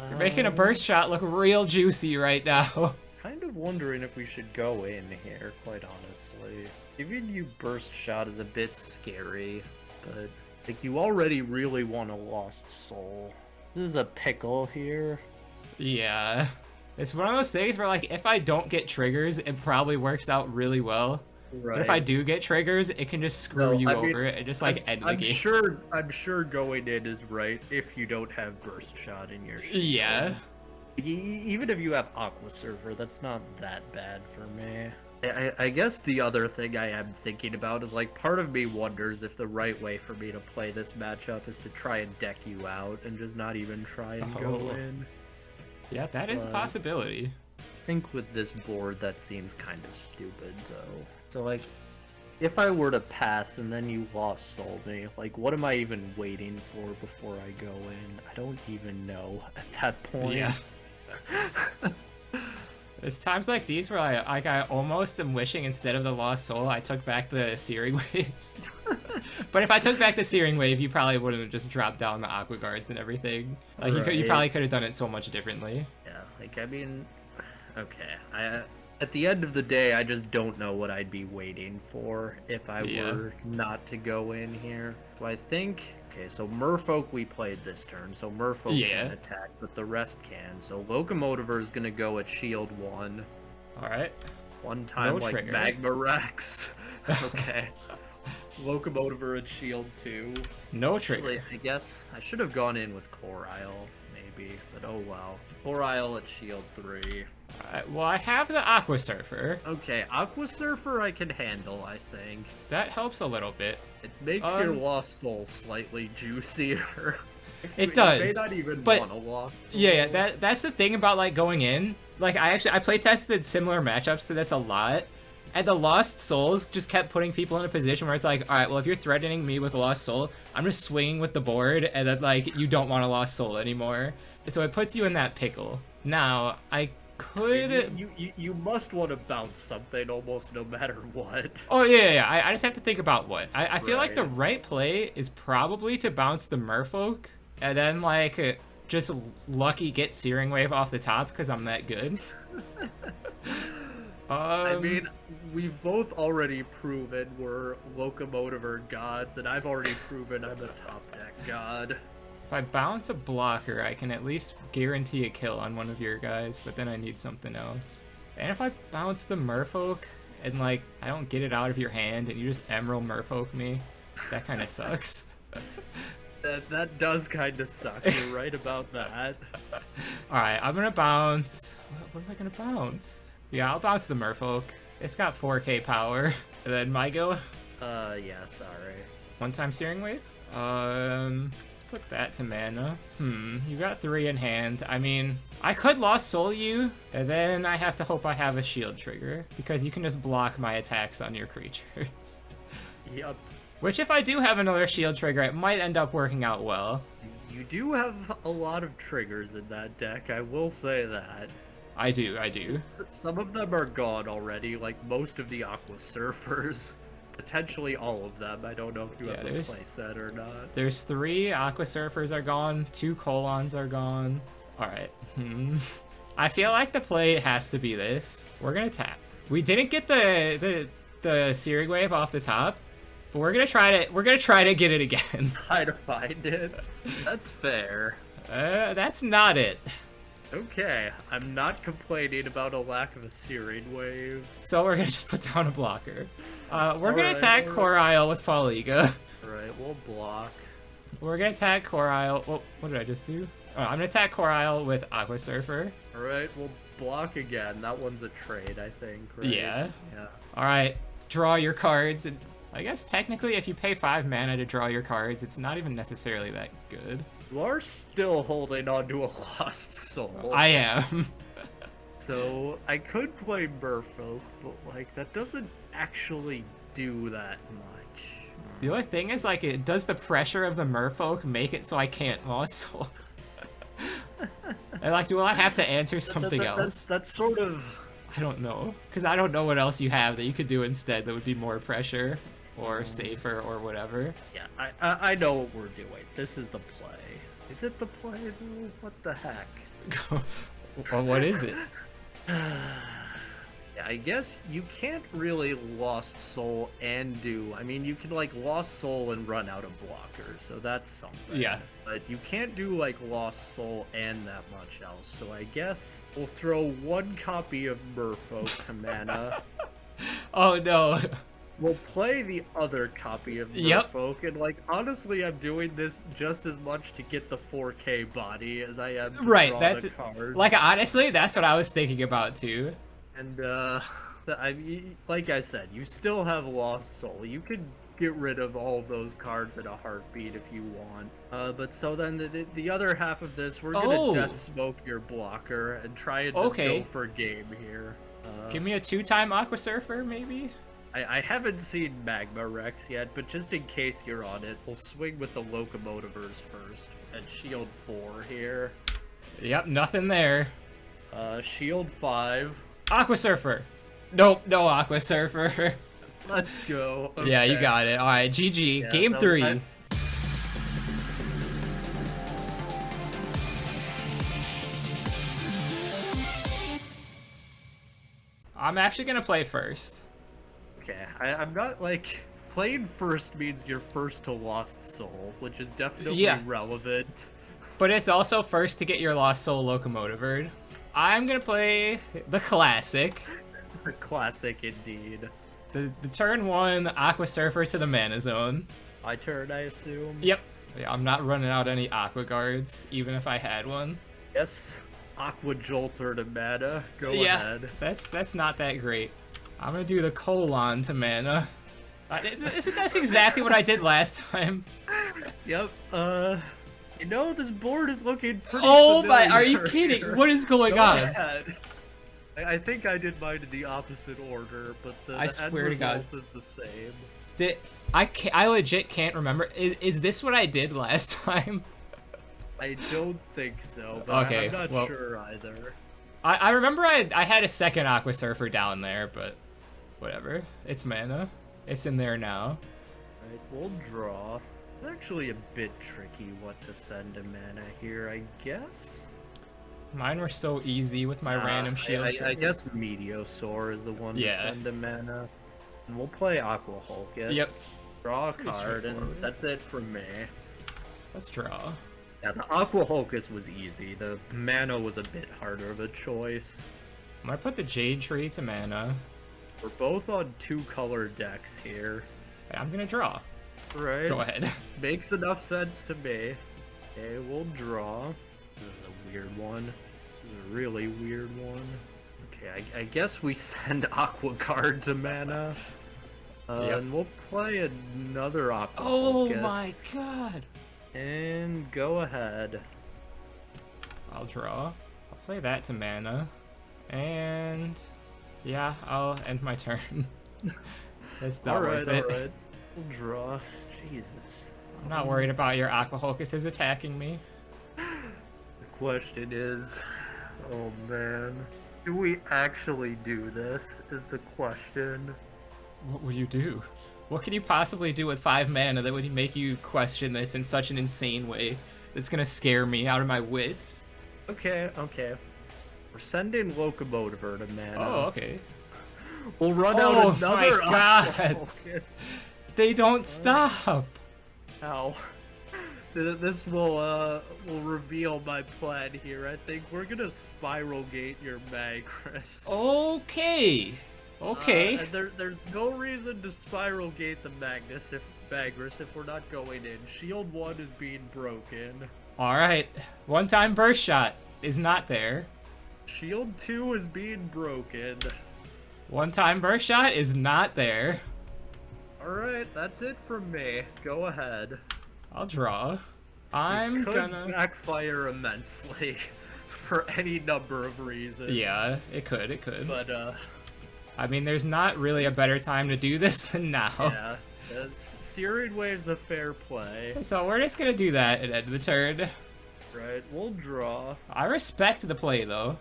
You're making a Burst Shot look real juicy right now. Kind of wondering if we should go in here, quite honestly. Giving you Burst Shot is a bit scary, but like you already really want a Lost Soul. This is a pickle here. Yeah. It's one of those things where, like, if I don't get triggers, it probably works out really well. Right. But if I do get triggers, it can just screw you over and just, like, end the game. I'm sure going in is right if you don't have Burst Shot in your shield. Yeah. Even if you have Aqua Surfer, that's not that bad for me. I guess the other thing I am thinking about is, like, part of me wonders if the right way for me to play this matchup is to try and deck you out and just not even try and go in. Yeah, that is a possibility. I think with this board that seems kind of stupid, though. So, like, if I were to pass and then you Lost Soul me, like, what am I even waiting for before I go in? I don't even know at that point. Yeah. There's times like these where I almost am wishing instead of the Lost Soul, I took back the Searing Wave. But if I took back the Searing Wave, you probably wouldn't have just dropped down the Aqua Guards and everything. Like, you probably could have done it so much differently. Yeah, like, I mean, okay. At the end of the day, I just don't know what I'd be waiting for if I were not to go in here. So I think, okay, so Merfolk we played this turn, so Merfolk can attack, but the rest can. So Locomotiver is going to go at shield 1. Alright. One time, like, trigger. Magma Rex. Okay. Locomotiver at shield 2. No trigger. Actually, I guess I should have gone in with Corile, maybe, but oh well. Corile at shield 3. Alright, well, I have the Aqua Surfer. Okay, Aqua Surfer I can handle, I think. That helps a little bit. It makes your Lost Soul slightly juicier. It does. You may not even but want a Lost Soul. Yeah, that's the thing about, like, going in. Like, I play tested similar matchups to this a lot, and the Lost Souls just kept putting people in a position where it's like, alright, well, if you're threatening me with a Lost Soul, I'm just swinging with the board, and then, like, you don't want a Lost Soul anymore. So it puts you in that pickle. Now, I could... You must want to bounce something almost no matter what. Oh, yeah. I just have to think about what. I feel like the right play is probably to bounce the Merfolk, and then, like, just lucky get Searing Wave off the top, because I'm that good. I mean, we've both already proven we're Locomotiver gods, and I've already proven I'm a top deck god. If I bounce a blocker, I can at least guarantee a kill on one of your guys, but then I need something else. And if I bounce the Merfolk, and, like, I don't get it out of your hand, and you just Emerald Merfolk me, that kind of sucks. That does kind of suck. You're right about that. Alright, I'm gonna bounce... What am I gonna bounce? Yeah, I'll bounce the Merfolk. It's got 4k power. And then my go? Yeah, sorry. One-time Searing Wave? Put that to mana. You got 3 in hand. I mean, I could Lost Soul you, and then I have to hope I have a shield trigger, because you can just block my attacks on your creatures. Yep. Which, if I do have another shield trigger, it might end up working out well. You do have a lot of triggers in that deck, I will say that. I do. Some of them are gone already, like most of the Aqua Surfers. Potentially all of them. I don't know if you have a playset or not. There's 3 Aqua Surfers are gone, 2 Colons are gone. Alright. I feel like the play has to be this. We're gonna tap. We didn't get the Searing Wave off the top, but we're gonna try to get it again. Try to find it. That's fair. That's not it. Okay, I'm not complaining about a lack of a Searing Wave. So we're gonna just put down a blocker. We're gonna attack Corile with Falliga. Alright, we'll block. We're gonna attack Corile. Oh, what did I just do? Oh, I'm gonna attack Corile with Aqua Surfer. Alright, we'll block again. That one's a trade, I think, right? Yeah. Alright, draw your cards. And I guess technically if you pay 5 mana to draw your cards, it's not even necessarily that good. You are still holding on to a Lost Soul. I am. So, I could play Merfolk, but, like, that doesn't actually do that much. The only thing is, like, it does the pressure of the Merfolk make it so I can't Lost Soul? And, like, do I have to answer something else? That's sort of... I don't know. Because I don't know what else you have that you could do instead that would be more pressure or safer or whatever. Yeah, I know what we're doing. This is the play. Is it the play, though? What the heck? Well, what is it? Yeah, I guess you can't really Lost Soul and do... I mean, you can, like, Lost Soul and run out a blocker, so that's something. Yeah. But you can't do, like, Lost Soul and that much else, so I guess we'll throw 1 copy of Merfolk to mana. Oh, no. We'll play the other copy of Merfolk, and, like, honestly, I'm doing this just as much to get the 4K body as I am to draw the cards. Like, honestly, that's what I was thinking about, too. And, like I said, you still have Lost Soul. You could get rid of all of those cards in a heartbeat if you want. But so then the other half of this, we're gonna Death Smoke your blocker and try and just go for game here. Give me a 2-time Aqua Surfer, maybe? I haven't seen Magma Rex yet, but just in case you're on it, we'll swing with the Locomotivers first. And Shield 4 here. Yep, nothing there. Shield 5. Aqua Surfer. Nope, no Aqua Surfer. Let's go. Okay. Yeah, you got it. All right, GG. Yeah, Game 3. I'm actually gonna play first. Okay, I'm not like playing first means you're first to Lost Soul, which is definitely relevant. But it's also first to get your Lost Soul Locomotivered. I'm gonna play the classic. The classic indeed. The turn 1 Aqua Surfer to the Mana Zone. My turn, I assume. Yep. Yeah, I'm not running out any Aqua Guards, even if I had one. Yes. Aqua Jolter to mana. Go ahead. Yeah, that's not that great. I'm gonna do the Colon to mana. That's exactly what I did last time. Yep. You know, this board is looking pretty Oh familiar. my, are you kidding? What is going Go on? ahead. I think I did mine in the opposite order, but the end result is the same. I legit can't remember. Is this what I did last time? I don't think so, but okay, I'm not sure either. I remember I had a second Aqua Surfer down there, but whatever. It's mana. It's in there now. Alright, we'll draw. It's actually a bit tricky what to send to mana here, I guess. Mine were so easy with my random shield. I guess Meteosaur is the one to send to mana. And we'll play Aqua Hulkus. Yep. Draw a card, and that's it from me. Let's draw. Yeah, the Aqua Hulkus was easy. The mana was a bit harder of a choice. I'm gonna put the Jade Tree to mana. We're both on 2-color decks here. I'm gonna draw. Right. Go ahead. Makes enough sense to me. Okay, we'll draw. This is a weird one. This is a really weird one. Okay, I guess we send Aqua Guard to mana. And we'll play another Aqua Hulkus. My god. And go ahead. I'll draw. I'll play that to mana. And yeah, I'll end my turn. It's not worth it. Alright. We'll draw. Jesus. I'm not worried about your Aqua Hulkus attacking me. The question is, oh man, do we actually do this? Is the question. What will you do? What can you possibly do with 5 mana that would make you question this in such an insane way that's gonna scare me out of my wits? Okay. We're sending Locomotiver to mana. Oh, okay. We'll run out another. Oh my god! They don't stop. Ow. This will reveal my plan here. I think we're gonna Spiral Gate your Magris. Okay. There's no reason to Spiral Gate the Magris if we're not going in. Shield 1 is being broken. Alright. One-time burst shot is not there. Shield 2 is being broken. One-time burst shot is not there. Alright, that's it from me. Go ahead. I'll draw. This could backfire immensely for any number of reasons. Yeah, it could. But, I mean, there's not really a better time to do this than now. Yeah, Searing Wave's a fair play. So we're just gonna do that at end of the turn. Right, we'll draw. I respect the play, though.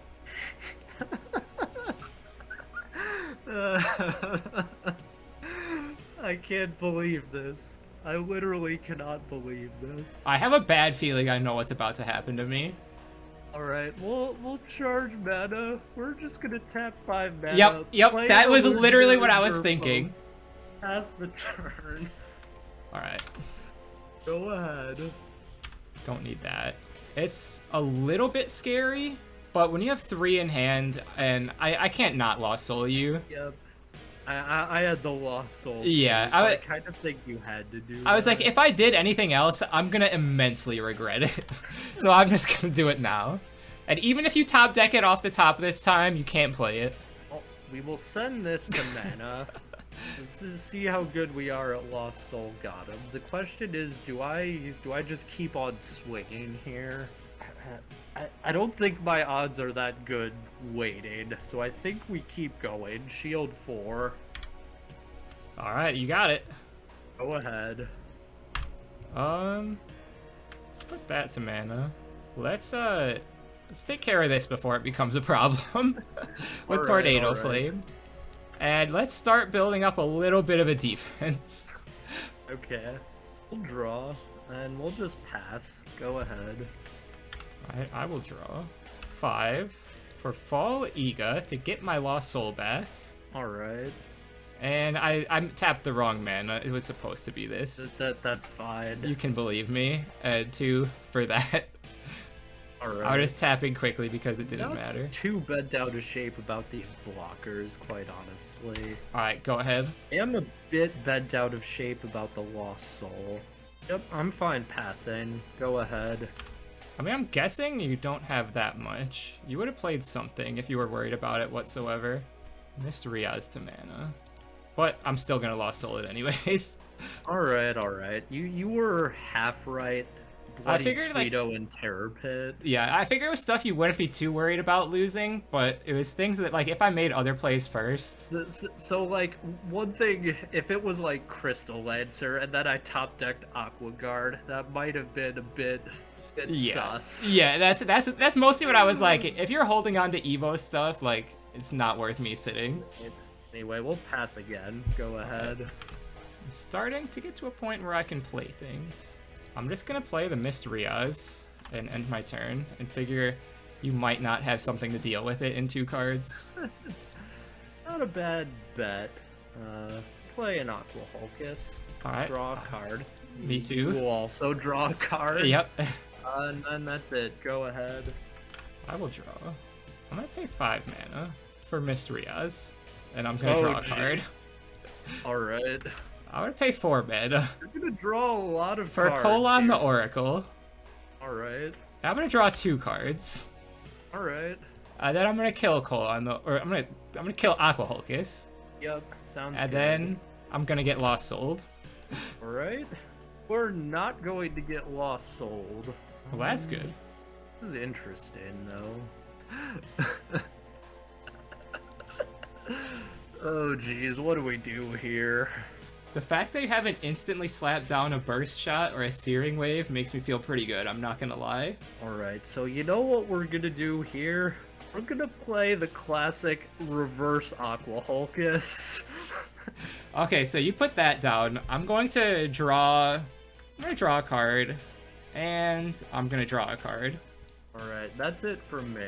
I can't believe this. I literally cannot believe this. I have a bad feeling I know what's about to happen to me. Alright, we'll charge mana. We're just gonna tap 5 mana. Yep, that was literally what I was thinking. Pass the turn. Alright. Go ahead. Don't need that. It's a little bit scary, but when you have 3 in hand, and I can't not Lost Soul you. Yep. I had the Lost Soul. Yeah, so I kind of think you had to do I was like, if I did anything else, I'm gonna immensely regret it. So I'm just gonna do it now. And even if you top deck it off the top this time, you can't play it. Well, we will send this to mana. Let's see how good we are at Lost Soul Gothams. The question is, do I just keep on swinging here? I don't think my odds are that good waiting, so I think we keep going. Shield 4. Alright, you got it. Go ahead. Let's put that to mana. Let's take care of this before it becomes a problem. With Tornado Flame. And let's start building up a little bit of a defense. Okay. We'll draw, and we'll just pass. Go ahead. I will draw 5 for Fall Iga to get my Lost Soul back. Alright. And I tapped the wrong mana. It was supposed to be this. That's fine. You can believe me. 2 for that. Alright. I was just tapping quickly because it didn't Not matter. too bent out of shape about these blockers, quite honestly. Alright, go ahead. I am a bit bent out of shape about the Lost Soul. Yep, I'm fine passing. Go ahead. I mean, I'm guessing you don't have that much. You would have played something if you were worried about it whatsoever. Missed Riaz to mana. But I'm still gonna Lost Soul it anyways. Alright. You were half right. Bloody I figured, like, Sweeto and Terror Pit. Yeah, I figured it was stuff you wouldn't be too worried about losing, but it was things that, like, if I made other plays first. So, like, one thing, if it was, like, Crystal Lancer, and then I top-decked Aqua Guard, that might have been a bit sus. Yeah, that's mostly what I was like. If you're holding on to Evo stuff, like, it's not worth me sitting. Anyway, we'll pass again. Go ahead. I'm starting to get to a point where I can play things. I'm just gonna play the Mist Riaz and end my turn and figure you might not have something to deal with it in 2 cards. Not a bad bet. Play an Aqua Hulkus. Alright. Draw a card. Me too. You will also draw a card. Yep. And then that's it. Go ahead. I will draw. I'm gonna pay 5 mana for Mist Riaz, and I'm gonna draw a card. Alright. I'm gonna pay 4 mana. You're gonna draw a lot of For cards. Colon here. the Oracle. Alright. I'm gonna draw 2 cards. Alright. Then I'm gonna kill Colon the, or I'm gonna kill Aqua Hulkus. Yep, sounds And good. then I'm gonna get Lost Souled. Alright. We're not going to get Lost Souled. Well, that's good. This is interesting, though. Oh, geez, what do we do here? The fact that you haven't instantly slapped down a Burst Shot or a Searing Wave makes me feel pretty good, I'm not gonna lie. Alright, so you know what we're gonna do here? We're gonna play the classic reverse Aqua Hulkus. Okay, so you put that down. I'm going to draw a card, and I'm gonna draw a card. Alright, that's it for me.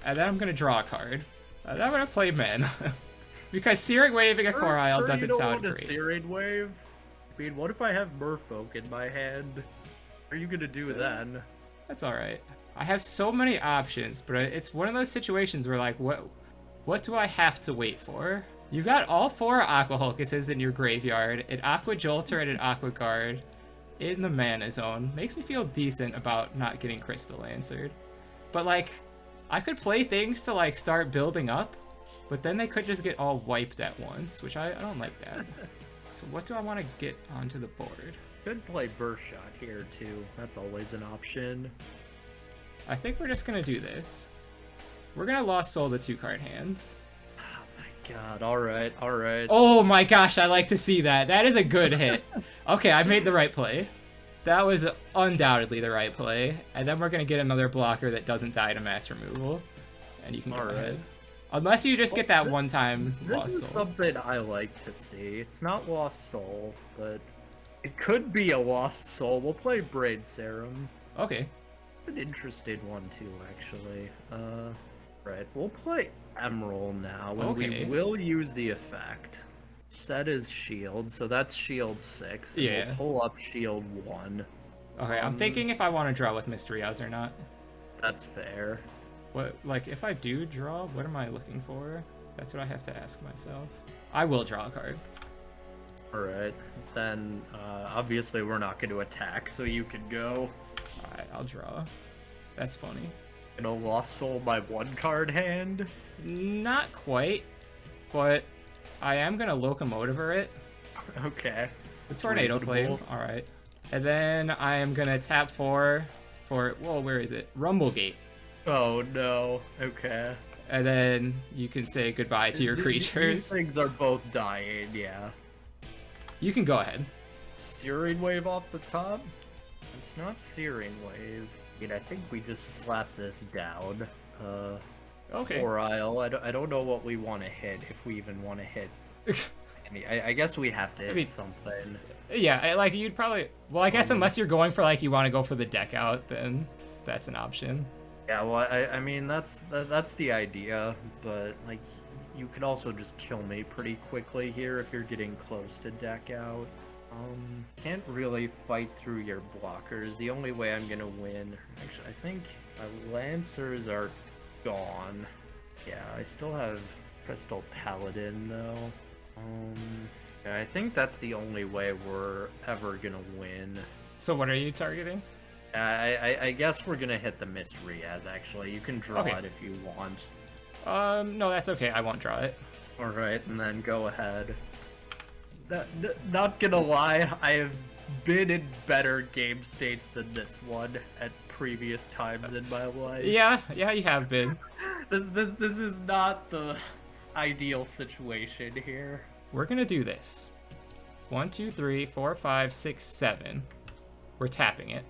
And then I'm gonna draw a card. And then I'm gonna play mana. Because Searing Waving a Corile doesn't sound a great. Searing Wave? I mean, what if I have Merfolk in my hand? What are you gonna do then? That's alright. I have so many options, but it's one of those situations where, like, what do I have to wait for? You got all 4 Aqua Hulkuses in your graveyard, an Aqua Jolter and an Aqua Guard in the mana zone. Makes me feel decent about not getting Crystal Lancered. But, like, I could play things to, like, start building up, but then they could just get all wiped at once, which I don't like that. So what do I want to get onto the board? Could play Burst Shot here, too. That's always an option. I think we're just gonna do this. We're gonna Lost Soul the 2-card hand. Oh my god, alright. Oh my gosh, I like to see that. That is a good hit. Okay, I made the right play. That was undoubtedly the right play. And then we're gonna get another blocker that doesn't die to mass removal. And you can go ahead. Unless you just get that one time Lost Soul. This is something I like to see. It's not Lost Soul, but it could be a Lost Soul. We'll play Braid Serum. Okay. It's an interesting one too, actually. Right, we'll play Emerald now, and we will use the effect. Set is shield, so that's shield 6. And yeah. We'll pull up shield 1. Okay, I'm thinking if I want to draw with Mysterious or not. That's fair. What, like, if I do draw, what am I looking for? That's what I have to ask myself. I will draw a card. Alright, then obviously we're not going to attack, so you can go. Alright, I'll draw. That's funny. Gonna Lost Soul my 1-card hand? Not quite, but I am gonna Locomotiver it. Okay. The Tornado Flame, alright. And then I am gonna tap 4 for, whoa, where is it? Rumblegate. Oh no, okay. And then you can say goodbye to your creatures. These things are both dying, yeah. You can go ahead. Searing Wave off the top? It's not Searing Wave. I think we just slap this down. Okay. Corile. I don't know what we want to hit, if we even want to hit. I guess we have to hit something. Yeah, like you'd probably. Well, I guess unless you're going for like you want to go for the deck out, then that's an option. Yeah, well, I mean that's the idea, but like you could also just kill me pretty quickly here if you're getting close to deck out. Can't really fight through your blockers. The only way I'm gonna win, actually, I think my Lancers are gone. Yeah, I still have Crystal Paladin though. Yeah, I think that's the only way we're ever gonna win. So what are you targeting? I guess we're gonna hit the Mist Riaz, actually. You can draw it if you want. No, that's okay. I won't draw it. Alright, and then go ahead. Not gonna lie, I have been in better game states than this one at previous times in my life. Yeah, you have been. This is not the ideal situation here. We're gonna do this. 1, 2, 3, 4, 5, 6, 7. We're tapping it.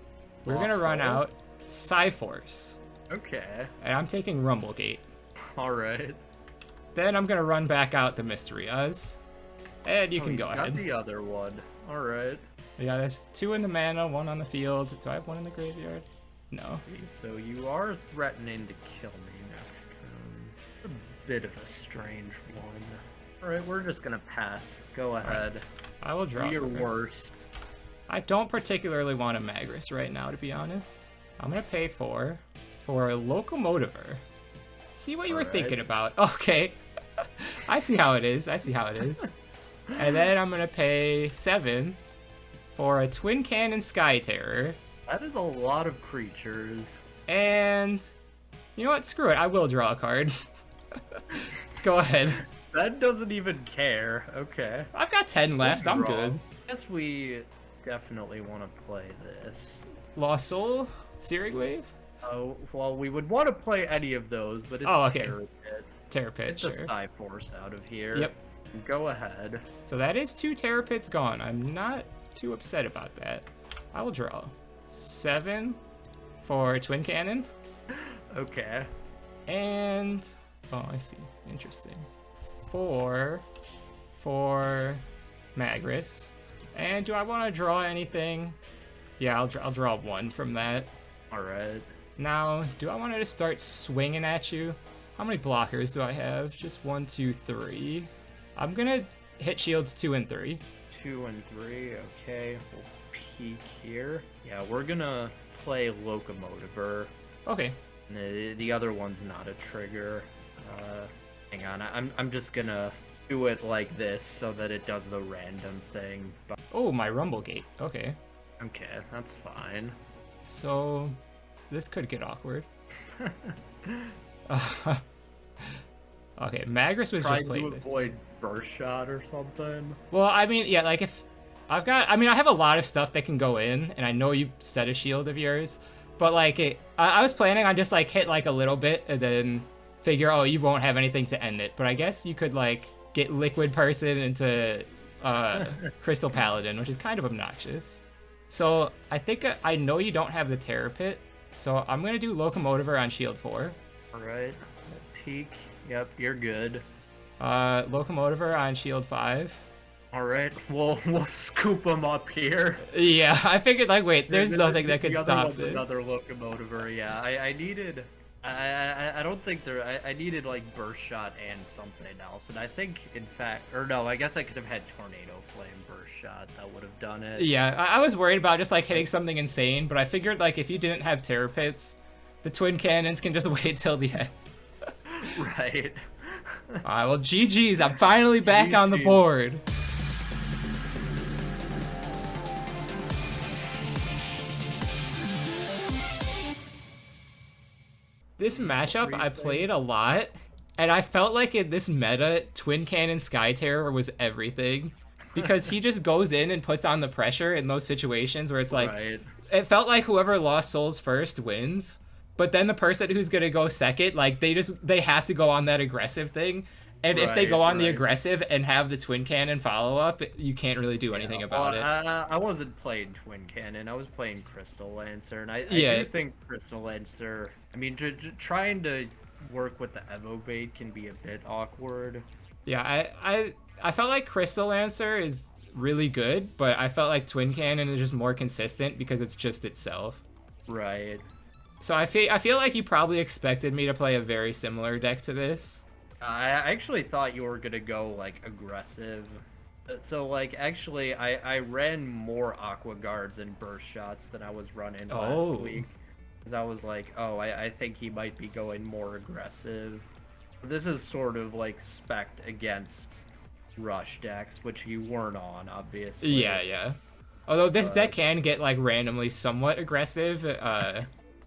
We're gonna run out Psyforce. Okay. And I'm taking Rumblegate. Alright. Then I'm gonna run back out the Mysterias. And you can go ahead. Got the other one. Alright. Yeah, there's 2 in the mana, 1 on the field. Do I have 1 in the graveyard? No. Okay, so you are threatening to kill me next turn. A bit of a strange one. Alright, we're just gonna pass. Go ahead. Right. I will draw. Do your worst. I don't particularly want a Magris right now, to be honest. I'm gonna pay for a Locomotiver. See what you were thinking about. Okay. I see how it is. And then I'm gonna pay 7 for a Twin Cannon Sky Terror. That is a lot of creatures. And you know what? Screw it. I will draw a card. Go ahead. That doesn't even care. Okay. I've got 10 left. I'm good. I guess we definitely want to play this. Lost Soul? Searing Wave? Oh, well, we would want to play any of those, but it's okay. Terror Pit, Get the Psyforce out of here. Yep. Go ahead. So that is 2 Terror Pits gone. I'm not too upset about that. I will draw 7 for Twin Cannon. Okay. And oh, I see. Interesting. 4 for Magris. And do I want to draw anything? Yeah, I'll draw 1 from that. All right. Now, do I want to just start swinging at you? How many blockers do I have? Just 1, 2, 3. I'm gonna hit shields 2 and 3. 2 and 3. Okay. We'll peek here. Yeah, we're gonna play Locomotiver. Okay. The other one's not a trigger. Hang on. I'm just gonna do it like this so that it does the random thing. Oh, my Rumblegate. Okay. Okay, that's fine. So, this could get awkward. Okay, Magris was just playing this. Trying to avoid burst shot or something. Well, I mean, yeah, like if I have a lot of stuff that can go in, and I know you set a shield of yours, but like I was planning on just like hit like a little bit and then figure, oh, you won't have anything to end it. But I guess you could like get Liquid Person into Crystal Paladin, which is kind of obnoxious. So I think I know you don't have the Terror Pit, so I'm gonna do Locomotiver on shield 4. All right, peek. Yep, you're good. Locomotiver on shield 5. All right, we'll scoop them up here. Yeah, I figured like, wait, there's nothing that could stop this. Another Locomotiver. Yeah, I needed. I don't think there. I needed like burst shot and something else, and I think in fact, or no, I guess I could have had Tornado Flame burst shot. That would have done it. Yeah, I was worried about just like hitting something insane, but I figured like if you didn't have Terror Pits, the Twin Cannons can just wait till the end. Right. Alright, well, GG's. I'm finally back on the board. This matchup I played a lot, and I felt like in this meta, Twin Cannon Sky Terror was everything. Because he just goes in and puts on the pressure in those situations where it's like, it felt like whoever lost souls first wins. But then the person who's gonna go second, like they have to go on that aggressive thing, and if they go on the aggressive and have the Twin Cannon follow up, you can't really do anything about it. I wasn't playing Twin Cannon. I was playing Crystal Lancer, and I do think Crystal Lancer. I mean, trying to work with the Evo bait can be a bit awkward. Yeah, I felt like Crystal Lancer is really good, but I felt like Twin Cannon is just more consistent because it's just itself. Right. So I feel like you probably expected me to play a very similar deck to this. I actually thought you were gonna go like aggressive. So like actually I ran more Aqua Guards and Burst Shots than I was running last week. Because I was like, oh, I think he might be going more aggressive. This is sort of like spec'd against Rush decks, which you weren't on, obviously. Yeah. Although this deck can get like randomly somewhat aggressive,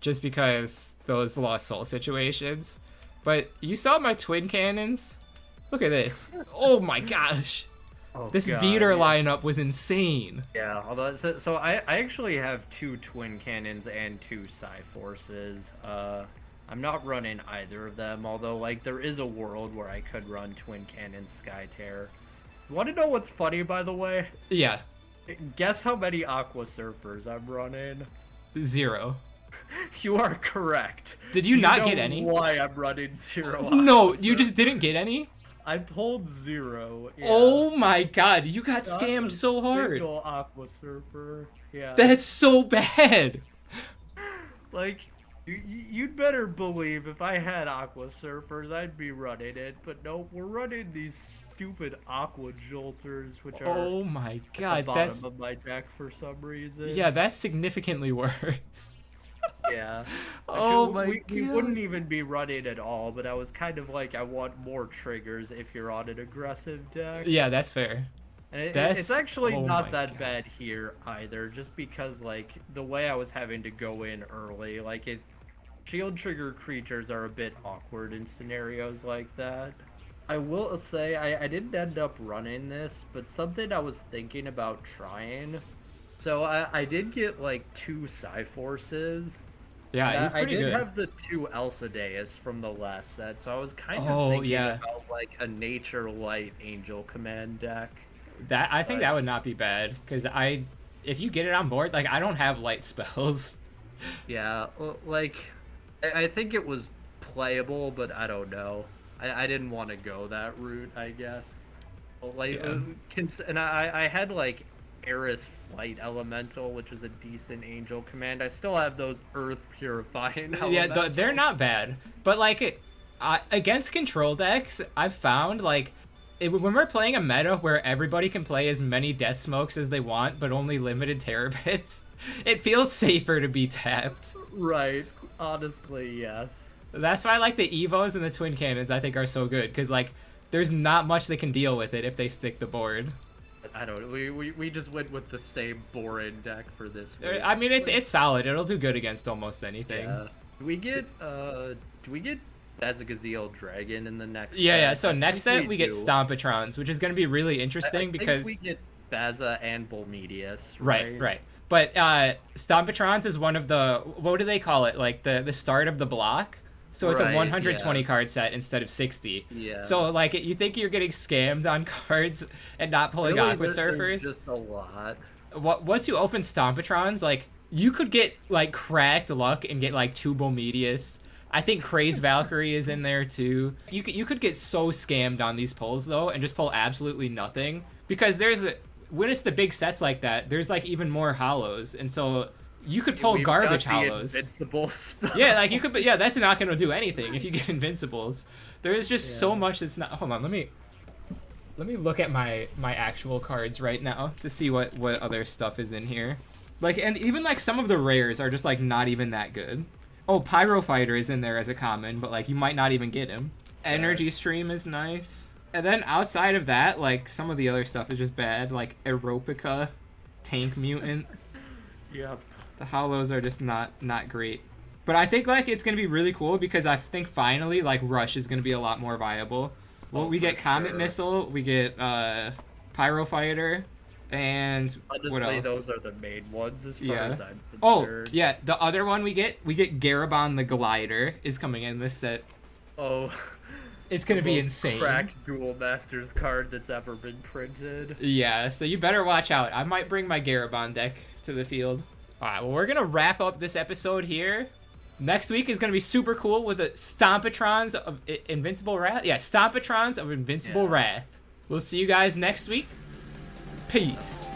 just because those Lost Soul situations. But you saw my Twin Cannons? Look at this. Oh my gosh. Oh, this God, beater lineup was insane. Yeah, although so I actually have 2 Twin Cannons and 2 Forces. I'm not running either of them, although like there is a world where I could run Twin Cannon Sky Tear. You want to know what's funny, by the way? Yeah. Guess how many Aqua Surfers I'm running? 0. You are correct. Did you not get any? Why I'm running 0? No, you just didn't get any? I pulled 0. Yeah. Oh my god, you got scammed so hard. Single Aqua Surfer. Yeah. That's so bad. Like, you'd better believe if I had Aqua Surfers, I'd be running it. But no, we're running these stupid Aqua Jolters, which are oh my god, at the bottom of my deck for some reason. Yeah, that's significantly worse. Yeah. Oh Actually, my we god. wouldn't even be running at all, but I was kind of like, I want more triggers if you're on an aggressive deck. Yeah, that's fair. And That's- it's actually oh not my that God. bad here either, just because like the way I was having to go in early, like shield trigger creatures are a bit awkward in scenarios like that. I will say I didn't end up running this, but something I was thinking about trying. So I did get like 2 Forces. Yeah, he's pretty I did good. have the 2 Elsadeus from the last set, so I was kind of Oh, thinking yeah. about like a Nature Light Angel Command deck. That I think that would not be bad, because if you get it on board, like I don't have light spells. Yeah, like I think it was playable, but I don't know. I didn't want to go that route, I guess. Like, Yeah. and I had like Eris Flight Elemental, which is a decent angel command. I still have those Earth Purifying Yeah, Elementals. they're not bad, but like against control decks, I've found like when we're playing a meta where everybody can play as many Death Smokes as they want, but only limited terabits, it feels safer to be tapped. Right. Honestly, yes. That's why I like the Evos and the Twin Cannons, I think, are so good, because like there's not much they can deal with it if they stick the board. I don't. We just went with the same boring deck for this week. I mean, it's solid. It'll do good against almost anything. Yeah. Do we get Bazagaziel Dragon in the next? Yeah. set? So I next think set we get do. Stompatrons, which is going to be really interesting I because think we get Baza and Bolmedius. right. But Stompatrons is one of the, what do they call it? Like the start of the block. So it's Right, a 120 yeah. card set instead of 60. Yeah. So like you think you're getting scammed on cards and not pulling Really, Aqua there's Surfers. just a lot. Once you open Stompatrons, like you could get like cracked luck and get like 2 Bomedius. I think Craze Valkyrie is in there too. You could get so scammed on these pulls though and just pull absolutely nothing, because when it's the big sets like that, there's like even more hollows, and so you could pull We've garbage got the hollows. Invincible spell. Yeah, like you could, but yeah, that's not going to do anything if you get invincibles. There is just so Yeah. much that's not. Hold on, let me look at my actual cards right now to see what other stuff is in here. Like, and even like some of the rares are just like not even that good. Oh, Pyro Fighter is in there as a common, but like you might not even get him. Sad. Energy Stream is nice. And then outside of that, like some of the other stuff is just bad, like Aeropica, Tank Mutant. Yep. The hollows are just not great. But I think like it's gonna be really cool because I think finally like Rush is gonna be a lot more viable. Well, Oh, we get for Comet sure. Missile, we get Pyro Fighter, and Honestly, what else? those are the main ones as far Yeah. as I'm Oh concerned. yeah, the other one we get Garabon the Glider is coming in this set. Oh. It's gonna the be most insane. Cracked Duel Masters card that's ever been printed. Yeah, so you better watch out. I might bring my Garabon deck to the field. Alright, well we're gonna wrap up this episode here. Next week is going to be super cool with the Stompatrons of Invincible Wrath. Yeah, Stompatrons of Invincible Wrath. We'll see you guys next week. Peace.